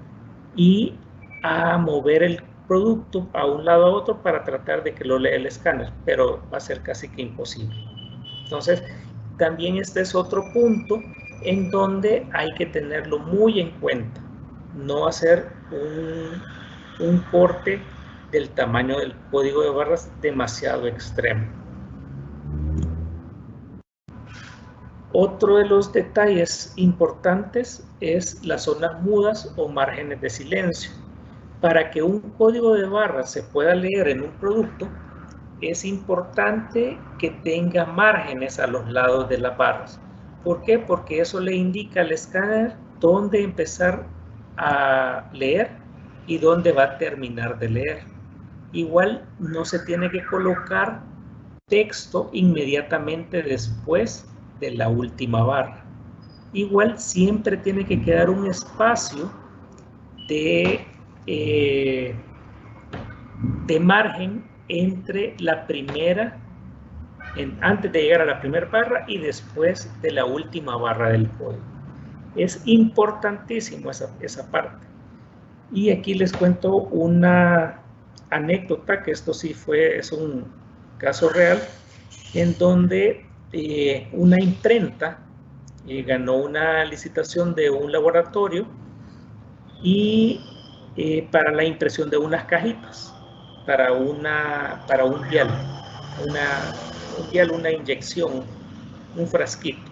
y a mover el producto a un lado a otro para tratar de que lo lea el escáner, pero va a ser casi que imposible. Entonces, también este es otro punto en donde hay que tenerlo muy en cuenta. No hacer un corte del tamaño del código de barras demasiado extremo. Otro de los detalles importantes es las zonas mudas o márgenes de silencio. Para que un código de barras se pueda leer en un producto, es importante que tenga márgenes a los lados de las barras. ¿Por qué? Porque eso le indica al escáner dónde empezar a leer y dónde va a terminar de leer. Igual no se tiene que colocar texto inmediatamente después de la última barra. Igual siempre tiene que quedar un espacio de margen entre la primera, antes de llegar a la primera barra y después de la última barra del código. Es importantísimo esa parte. Y aquí les cuento una anécdota, que esto sí es un caso real, en donde una imprenta ganó una licitación de un laboratorio y para la impresión de unas cajitas, para un vial, una inyección, un frasquito.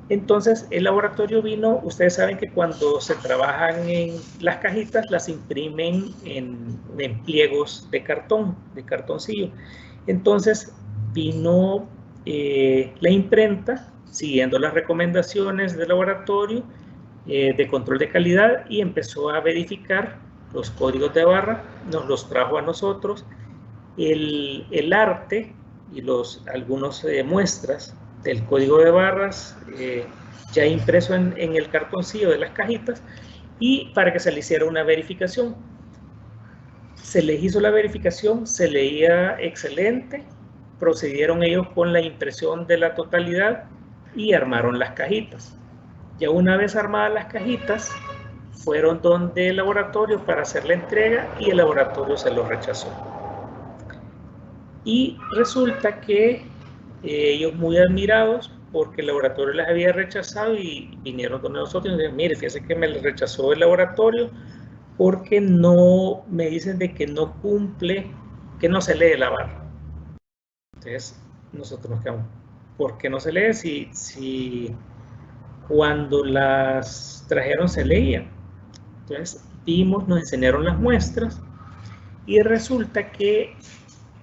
Entonces el laboratorio vino, ustedes saben que cuando se trabajan en las cajitas las imprimen en pliegos de cartón, de cartoncillo. Entonces vino la imprenta siguiendo las recomendaciones del laboratorio de control de calidad y empezó a verificar los códigos de barra, nos los trajo a nosotros, el arte y algunas muestras del código de barras ya impreso en el cartoncillo de las cajitas, y para que se le hiciera una verificación. Se les hizo la verificación, se leía excelente, procedieron ellos con la impresión de la totalidad y armaron las cajitas. Ya una vez armadas las cajitas, fueron donde el laboratorio para hacer la entrega y el laboratorio se lo rechazó. Y resulta que ellos muy admirados porque el laboratorio les había rechazado y vinieron con nosotros y nos dijeron, mire, fíjese que me rechazó el laboratorio porque no me dicen de que no cumple, que no se lee la barra. Entonces nosotros nos quedamos, ¿por qué no se lee si cuando las trajeron se leía? Entonces vimos, nos enseñaron las muestras y resulta que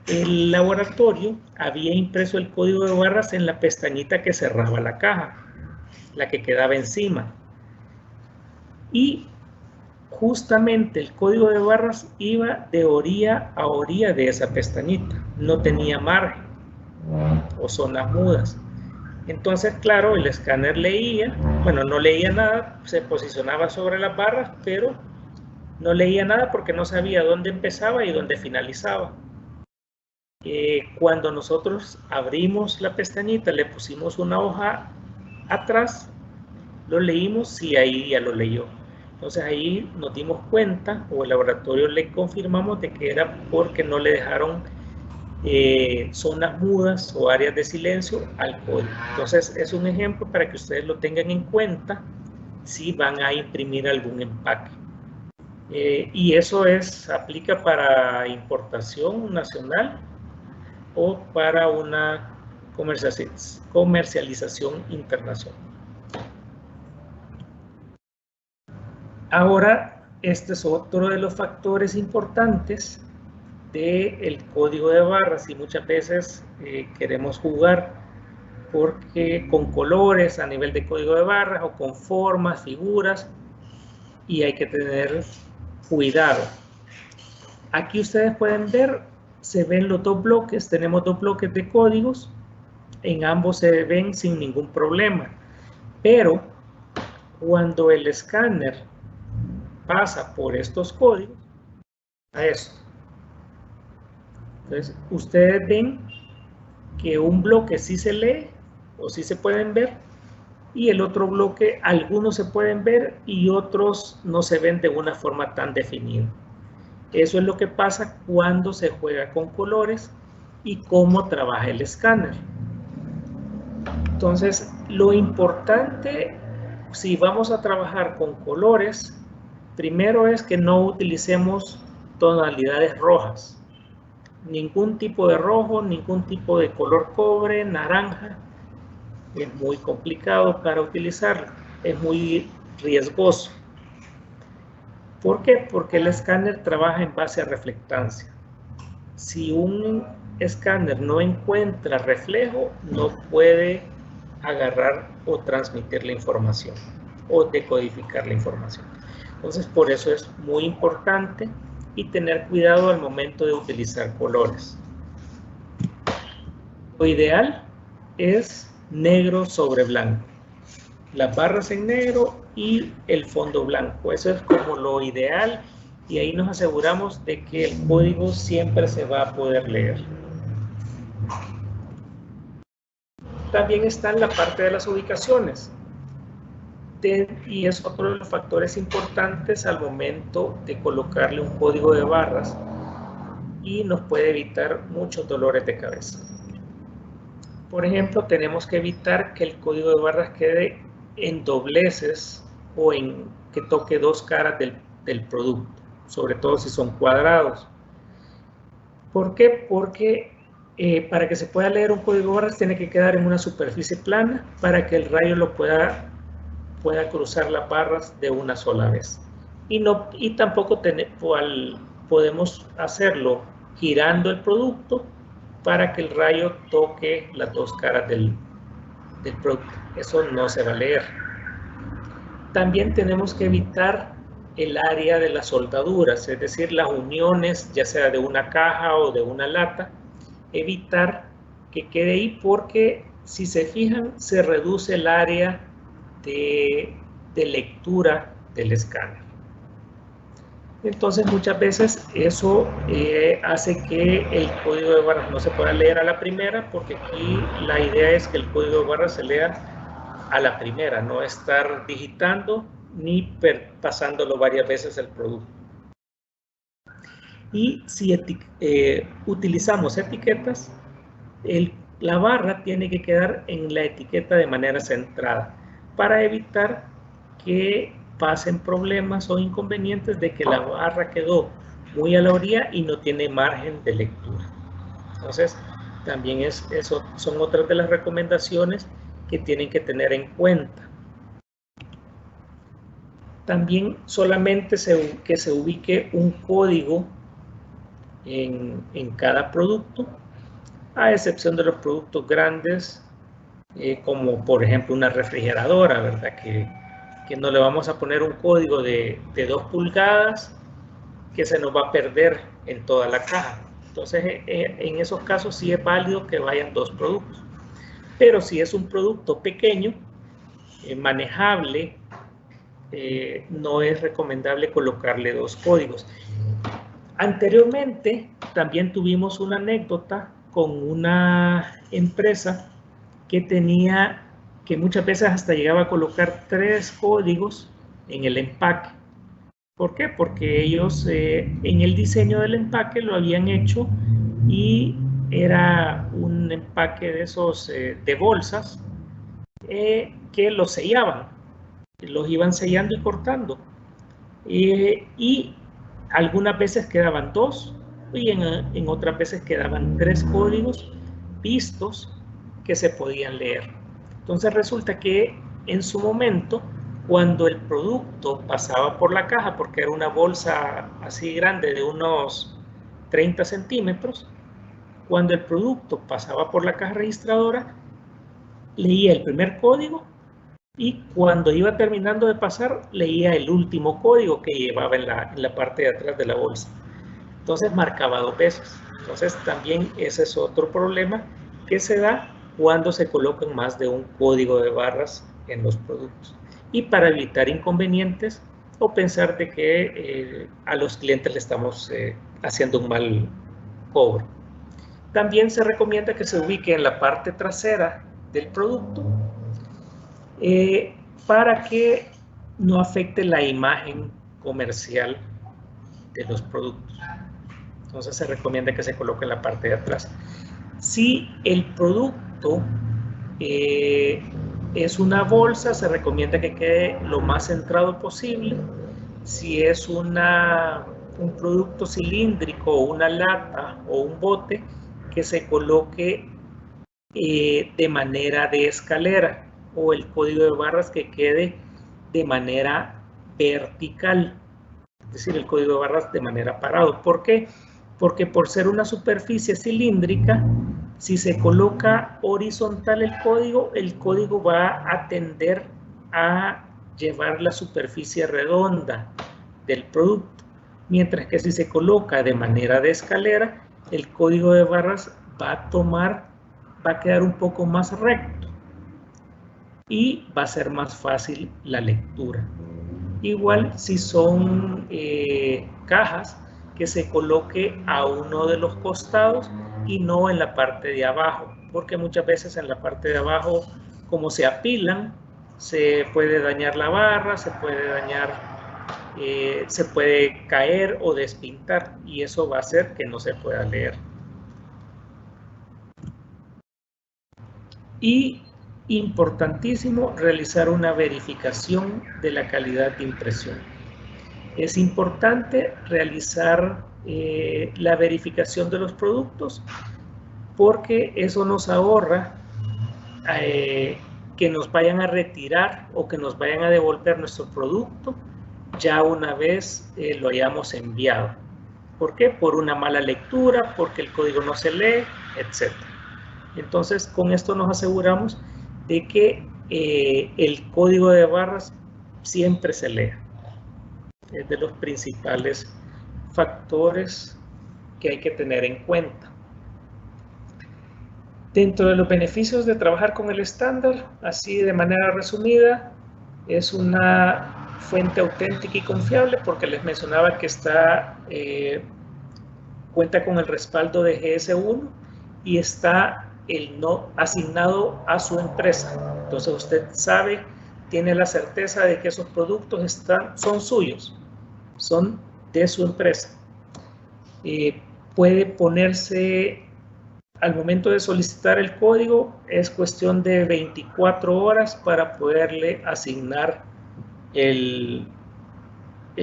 el laboratorio había impreso el código de barras en la pestañita que cerraba la caja, la que quedaba encima. Y justamente el código de barras iba de orilla a orilla de esa pestañita, no tenía margen o zonas mudas. Entonces, claro, el escáner leía, bueno, no leía nada, se posicionaba sobre las barras, pero no leía nada porque no sabía dónde empezaba y dónde finalizaba. Cuando nosotros abrimos la pestañita, le pusimos una hoja atrás, lo leímos y ahí ya lo leyó. Entonces ahí nos dimos cuenta, o el laboratorio le confirmamos de que era porque no le dejaron zonas mudas o áreas de silencio al código. Entonces es un ejemplo para que ustedes lo tengan en cuenta si van a imprimir algún empaque. Y eso aplica para importación nacional o para una comercialización internacional. Ahora, este es otro de los factores importantes del código de barras, y muchas veces queremos jugar con colores a nivel de código de barras o con formas, figuras, y hay que tener cuidado. Aquí ustedes pueden ver, se ven los dos bloques, tenemos dos bloques de códigos, en ambos se ven sin ningún problema, pero cuando el escáner pasa por estos códigos, a esto, entonces ustedes ven que un bloque sí se lee o sí se pueden ver, y el otro bloque algunos se pueden ver y otros no se ven de una forma tan definida. Eso es lo que pasa cuando se juega con colores y cómo trabaja el escáner. Entonces, lo importante, si vamos a trabajar con colores, Primero es que no utilicemos tonalidades rojas. Ningún tipo de rojo, ningún tipo de color cobre, naranja. Es muy complicado para utilizarlo. Es muy riesgoso. ¿Por qué? Porque el escáner trabaja en base a reflectancia. Si un escáner no encuentra reflejo, no puede agarrar o transmitir la información o decodificar la información. Entonces, por eso es muy importante y tener cuidado al momento de utilizar colores. Lo ideal es negro sobre blanco. Las barras en negro y el fondo blanco. Eso es como lo ideal y ahí nos aseguramos de que el código siempre se va a poder leer. También está en la parte de las ubicaciones. Y es otro de los factores importantes al momento de colocarle un código de barras y nos puede evitar muchos dolores de cabeza. Por ejemplo, tenemos que evitar que el código de barras quede en dobleces o en que toque dos caras del producto, sobre todo si son cuadrados. ¿Por qué? Porque para que se pueda leer un código de barras tiene que quedar en una superficie plana para que el rayo lo pueda cruzar las barras de una sola vez. Y tampoco podemos hacerlo girando el producto para que el rayo toque las dos caras del producto. Eso no se va a leer. También tenemos que evitar el área de las soldaduras, es decir, las uniones, ya sea de una caja o de una lata, evitar que quede ahí porque si se fijan se reduce el área de lectura del escáner. Entonces muchas veces eso hace que el código de barras no se pueda leer a la primera, porque aquí la idea es que el código de barras se lea a la primera, no estar digitando ni pasándolo varias veces el producto. Y si utilizamos etiquetas, la barra tiene que quedar en la etiqueta de manera centrada para evitar que pasen problemas o inconvenientes de que la barra quedó muy a la orilla y no tiene margen de lectura. Entonces, también eso son otras de las recomendaciones que tienen que tener en cuenta. También solamente que se ubique un código en cada producto, a excepción de los productos grandes, como por ejemplo una refrigeradora, ¿verdad? Que no le vamos a poner un código de 2 pulgadas que se nos va a perder en toda la caja. Entonces, en esos casos sí es válido que vayan 2 productos. Pero si es un producto pequeño, manejable, no es recomendable colocarle 2 códigos. Anteriormente, también tuvimos una anécdota con una empresa que muchas veces hasta llegaba a colocar 3 códigos en el empaque. ¿Por qué? Porque ellos en el diseño del empaque lo habían hecho y era un empaque de esos de bolsas que los sellaban, los iban sellando y cortando. Y algunas veces quedaban 2 y en otras veces quedaban 3 códigos vistos que se podían leer. Entonces resulta que en su momento, cuando el producto pasaba por la caja, porque era una bolsa así grande de unos 30 centímetros, cuando el producto pasaba por la caja registradora, leía el primer código y cuando iba terminando de pasar, leía el último código que llevaba en la parte de atrás de la bolsa. Entonces marcaba 2 veces. Entonces también ese es otro problema que se da cuando se colocan más de un código de barras en los productos. Y para evitar inconvenientes o pensar de que a los clientes le estamos haciendo un mal cobro. También se recomienda que se ubique en la parte trasera del producto para que no afecte la imagen comercial de los productos. Entonces se recomienda que se coloque en la parte de atrás. Si el producto es una bolsa, se recomienda que quede lo más centrado posible si es un producto cilíndrico, una lata o un bote, que se coloque de manera de escalera, o el código de barras que quede de manera vertical, es decir, el código de barras de manera parado. ¿Por qué? Porque por ser una superficie cilíndrica, si se coloca horizontal el código va a tender a llevar la superficie redonda del producto, mientras que si se coloca de manera de escalera, el código de barras va a quedar un poco más recto y va a ser más fácil la lectura. Igual si son cajas, que se coloque a uno de los costados y no en la parte de abajo, porque muchas veces en la parte de abajo, como se apilan, se puede dañar la barra, se puede dañar, se puede caer o despintar, y eso va a hacer que no se pueda leer. Y importantísimo, realizar una verificación de la calidad de impresión. Es importante realizar la verificación de los productos, porque eso nos ahorra que nos vayan a retirar o que nos vayan a devolver nuestro producto ya una vez lo hayamos enviado. ¿Por qué? Por una mala lectura, porque el código no se lee, etc. Entonces, con esto nos aseguramos de que el código de barras siempre se lea. Es de los principales factores que hay que tener en cuenta. Dentro de los beneficios de trabajar con el estándar, así de manera resumida, es una fuente auténtica y confiable, porque les mencionaba que cuenta con el respaldo de GS1 y está asignado a su empresa. Entonces usted sabe, tiene la certeza de que esos productos son suyos, son de su empresa. Puede ponerse al momento de solicitar el código, es cuestión de 24 horas para poderle asignar el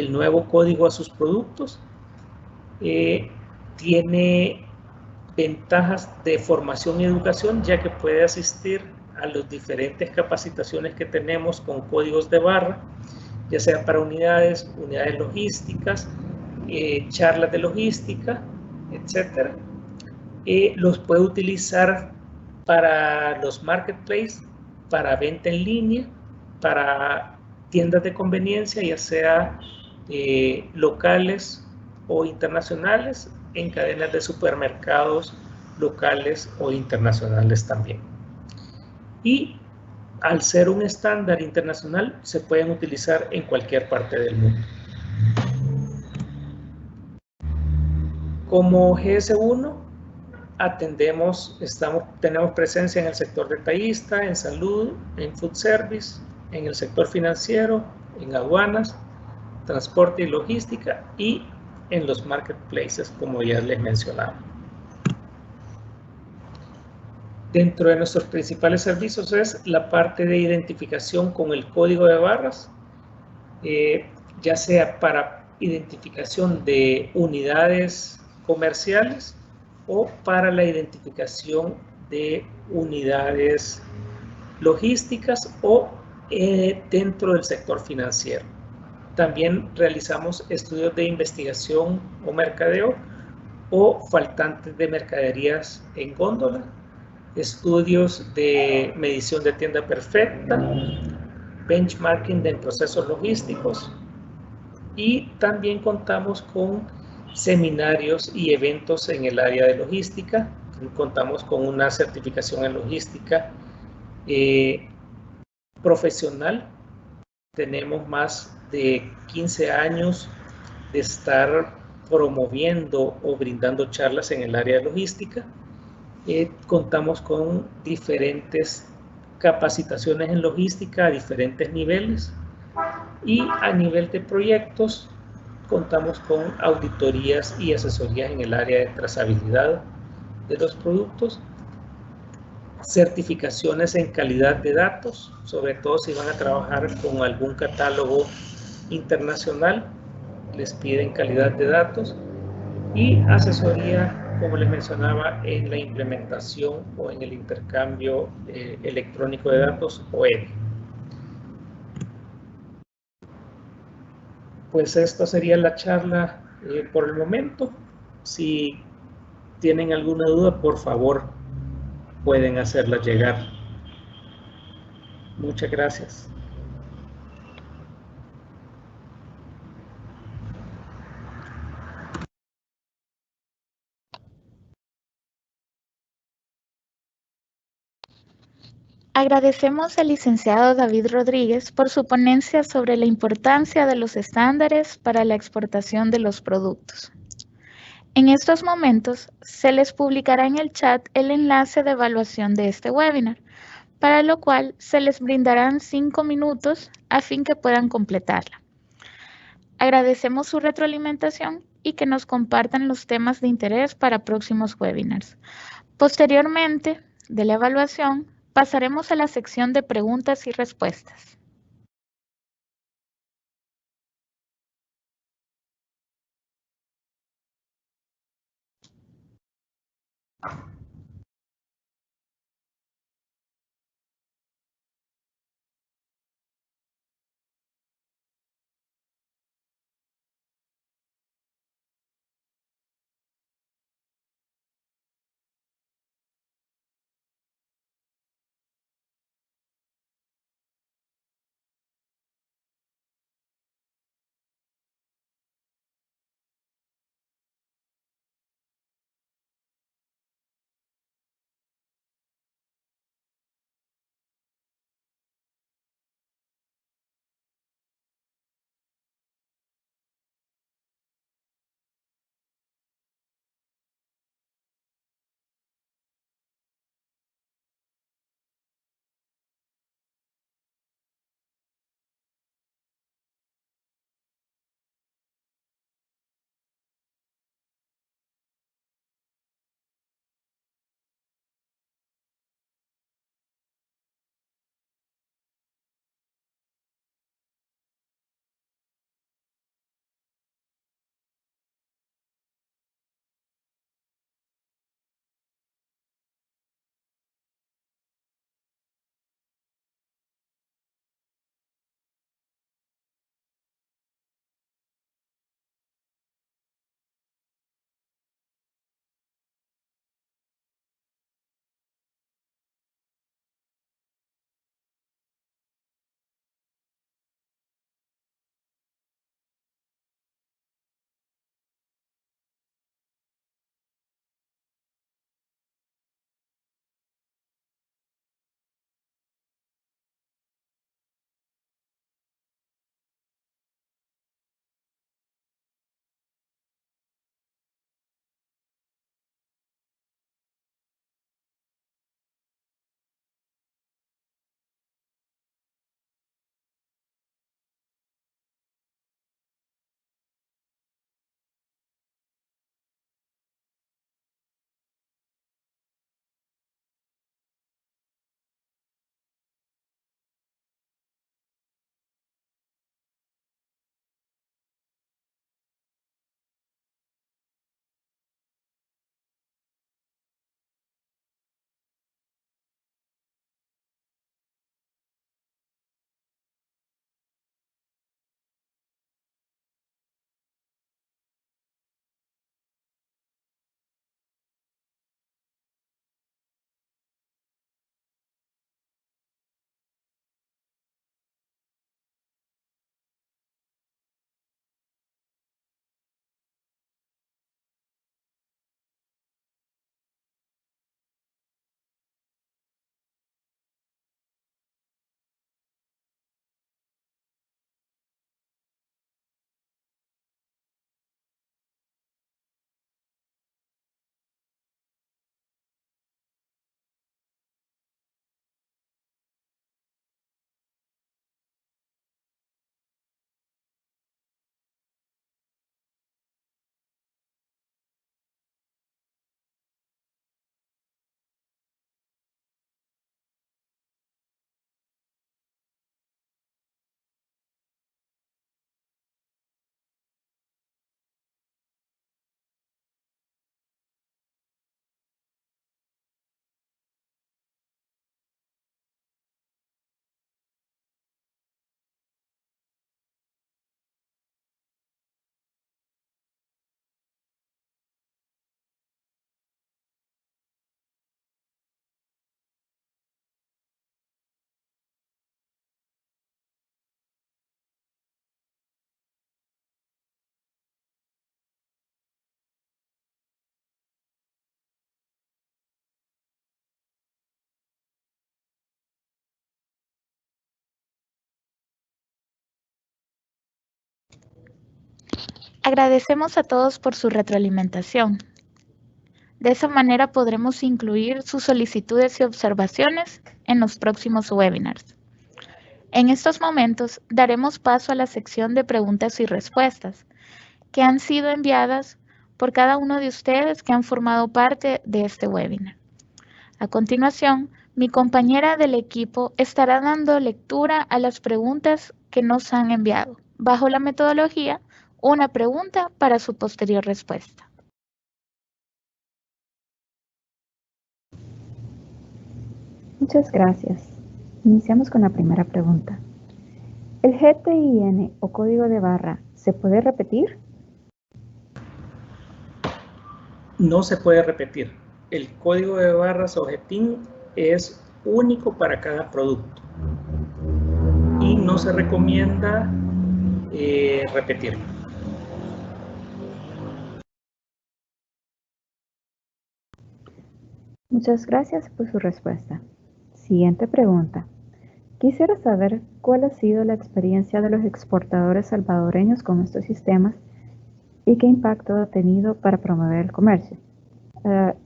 nuevo código a sus productos. Tiene ventajas de formación y educación, ya que puede asistir a las diferentes capacitaciones que tenemos con códigos de barra, ya sea para unidades logísticas, charlas de logística, etc. Los puede utilizar para los marketplaces, para venta en línea, para tiendas de conveniencia, ya sea locales o internacionales, en cadenas de supermercados locales o internacionales también. Y al ser un estándar internacional, se pueden utilizar en cualquier parte del mundo. Como GS1, tenemos presencia en el sector detallista, en salud, en food service, en el sector financiero, en aduanas, transporte y logística, y en los marketplaces, como ya les mencionaba. Dentro de nuestros principales servicios es la parte de identificación con el código de barras, ya sea para identificación de unidades comerciales o para la identificación de unidades logísticas o dentro del sector financiero. También realizamos estudios de investigación o mercadeo o faltantes de mercaderías en góndola, estudios de medición de tienda perfecta, benchmarking de procesos logísticos, y también contamos con seminarios y eventos en el área de logística. Contamos con una certificación en logística profesional. Tenemos más de 15 años de estar promoviendo o brindando charlas en el área de logística. Contamos con diferentes capacitaciones en logística a diferentes niveles, y a nivel de proyectos contamos con auditorías y asesorías en el área de trazabilidad de los productos, certificaciones en calidad de datos, sobre todo si van a trabajar con algún catálogo internacional, les piden calidad de datos y asesoría, como les mencionaba, en la implementación o en el intercambio electrónico de datos o EDI. Pues esta sería la charla por el momento. Si tienen alguna duda, por favor, pueden hacerla llegar. Muchas gracias. Agradecemos al licenciado David Rodríguez por su ponencia sobre la importancia de los estándares para la exportación de los productos. En estos momentos se les publicará en el chat el enlace de evaluación de este webinar, para lo cual se les brindarán 5 minutos a fin que puedan completarla. Agradecemos su retroalimentación y que nos compartan los temas de interés para próximos webinars. Posteriormente de la evaluación, pasaremos a la sección de preguntas y respuestas. Agradecemos a todos por su retroalimentación. De esa manera podremos incluir sus solicitudes y observaciones en los próximos webinars. En estos momentos daremos paso a la sección de preguntas y respuestas que han sido enviadas por cada uno de ustedes que han formado parte de este webinar. A continuación, mi compañera del equipo estará dando lectura a las preguntas que nos han enviado, bajo la metodología una pregunta para su posterior respuesta. Muchas gracias. Iniciamos con la primera pregunta. ¿El GTIN o código de barra se puede repetir? No se puede repetir. El código de barras o GTIN es único para cada producto y no se recomienda repetirlo. Muchas gracias por su respuesta. Siguiente pregunta. Quisiera saber cuál ha sido la experiencia de los exportadores salvadoreños con estos sistemas y qué impacto ha tenido para promover el comercio.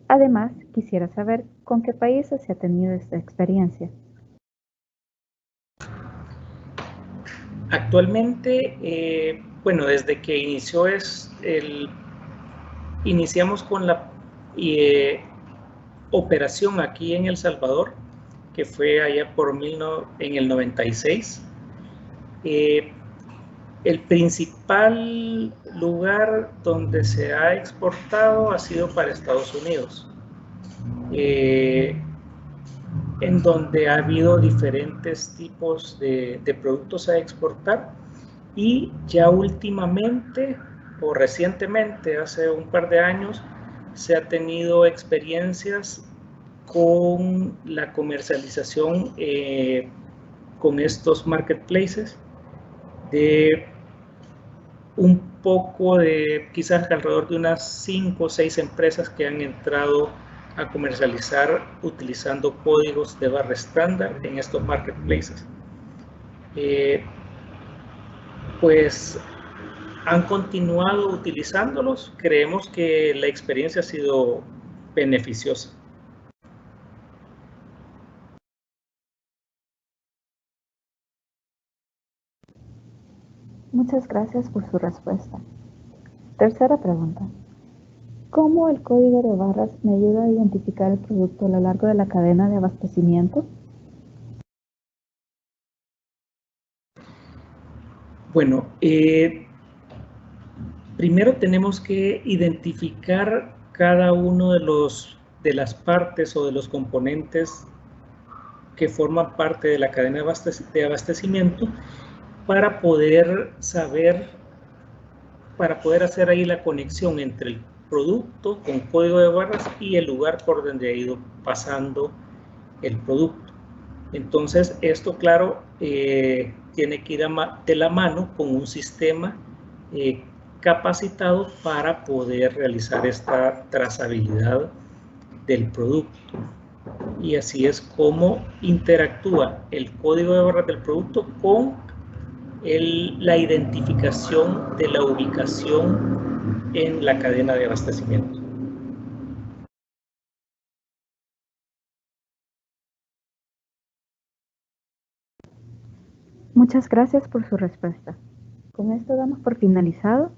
Además, quisiera saber con qué países se ha tenido esta experiencia. Actualmente, bueno, desde que iniciamos con la operación aquí en El Salvador, que fue allá en el 96. El principal lugar donde se ha exportado ha sido para Estados Unidos, en donde ha habido diferentes tipos de productos a exportar, y ya últimamente o recientemente, hace un par de años, se ha tenido experiencias con la comercialización con estos marketplaces de un poco de, quizás alrededor de unas 5 o 6 empresas que han entrado a comercializar utilizando códigos de barra estándar en estos marketplaces. Pues han continuado utilizándolos. Creemos que la experiencia ha sido beneficiosa. Muchas gracias por su respuesta. Tercera pregunta. ¿Cómo el código de barras me ayuda a identificar el producto a lo largo de la cadena de abastecimiento? Bueno, primero tenemos que identificar cada uno de las partes o de los componentes que forman parte de la cadena de abastecimiento para poder hacer ahí la conexión entre el producto con código de barras y el lugar por donde ha ido pasando el producto. Entonces, esto, claro, tiene que ir de la mano con un sistema capacitado para poder realizar esta trazabilidad del producto. Y así es como interactúa el código de barras del producto con la identificación de la ubicación en la cadena de abastecimiento. Muchas gracias por su respuesta. Con esto damos por finalizado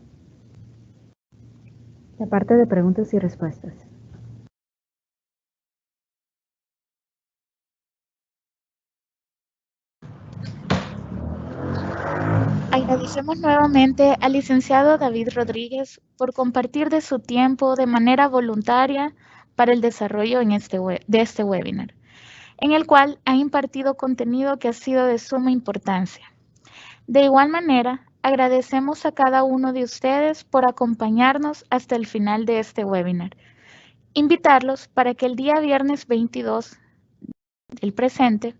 la parte de preguntas y respuestas. Agradecemos nuevamente al licenciado David Rodríguez por compartir de su tiempo de manera voluntaria para el desarrollo de este webinar, en el cual ha impartido contenido que ha sido de suma importancia. De igual manera, agradecemos a cada uno de ustedes por acompañarnos hasta el final de este webinar. Invitarlos para que el día viernes 22 del presente,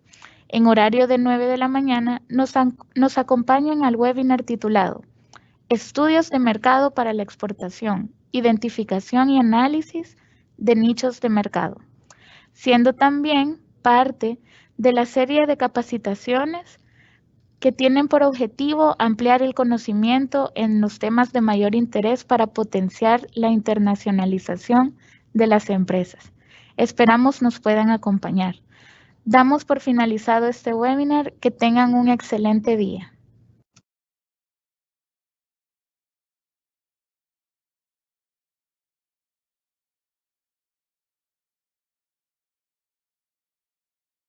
en horario de 9 de la mañana, nos acompañen al webinar titulado Estudios de mercado para la exportación, identificación y análisis de nichos de mercado, siendo también parte de la serie de capacitaciones que tienen por objetivo ampliar el conocimiento en los temas de mayor interés para potenciar la internacionalización de las empresas. Esperamos nos puedan acompañar. Damos por finalizado este webinar. Que tengan un excelente día.